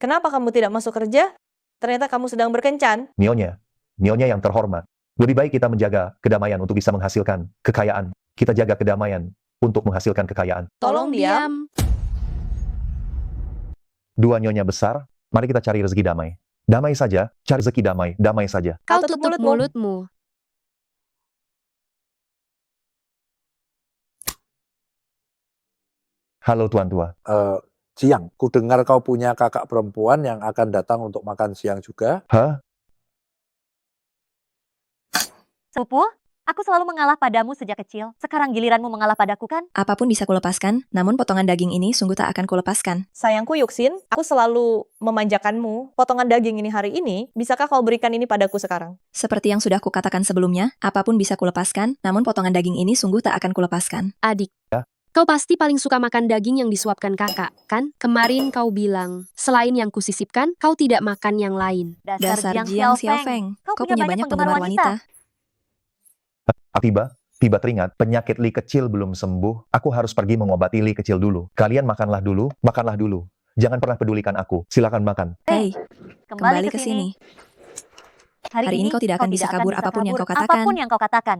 Kenapa kamu tidak masuk kerja? Ternyata kamu sedang berkencan. Nyonya yang terhormat. Lebih baik kita menjaga kedamaian untuk bisa menghasilkan kekayaan. Kita jaga kedamaian untuk menghasilkan kekayaan. Tolong diam. Dua nyonya besar, mari kita cari rezeki damai. Damai saja, cari rezeki damai saja. Kau tutup mulutmu. Halo Tuan Tua. Jiang, ku dengar kau punya kakak perempuan yang akan datang untuk makan siang juga. Hah? Sepupu, aku selalu mengalah padamu sejak kecil. Sekarang giliranmu mengalah padaku, kan? Apapun bisa kulepaskan, namun potongan daging ini sungguh tak akan kulepaskan. Sayangku Yuxin, aku selalu memanjakanmu. Potongan daging ini hari ini, bisakah kau berikan ini padaku sekarang? Seperti yang sudah kukatakan sebelumnya, apapun bisa kulepaskan, namun potongan daging ini sungguh tak akan kulepaskan. Adik, Ya? kau pasti paling suka makan daging yang disuapkan kakak, kan? Kemarin kau bilang, selain yang kusisipkan, kau tidak makan yang lain. Dasar Jiang Xiaofeng, kau punya banyak penggemar wanita. Tiba teringat, penyakit Li kecil belum sembuh, aku harus pergi mengobati Li kecil dulu. Kalian makanlah dulu. Jangan pernah pedulikan aku, silakan makan. Hei, kembali ke sini. Hari ini kau tidak akan bisa kabur apapun yang kau katakan. Apapun yang kau katakan.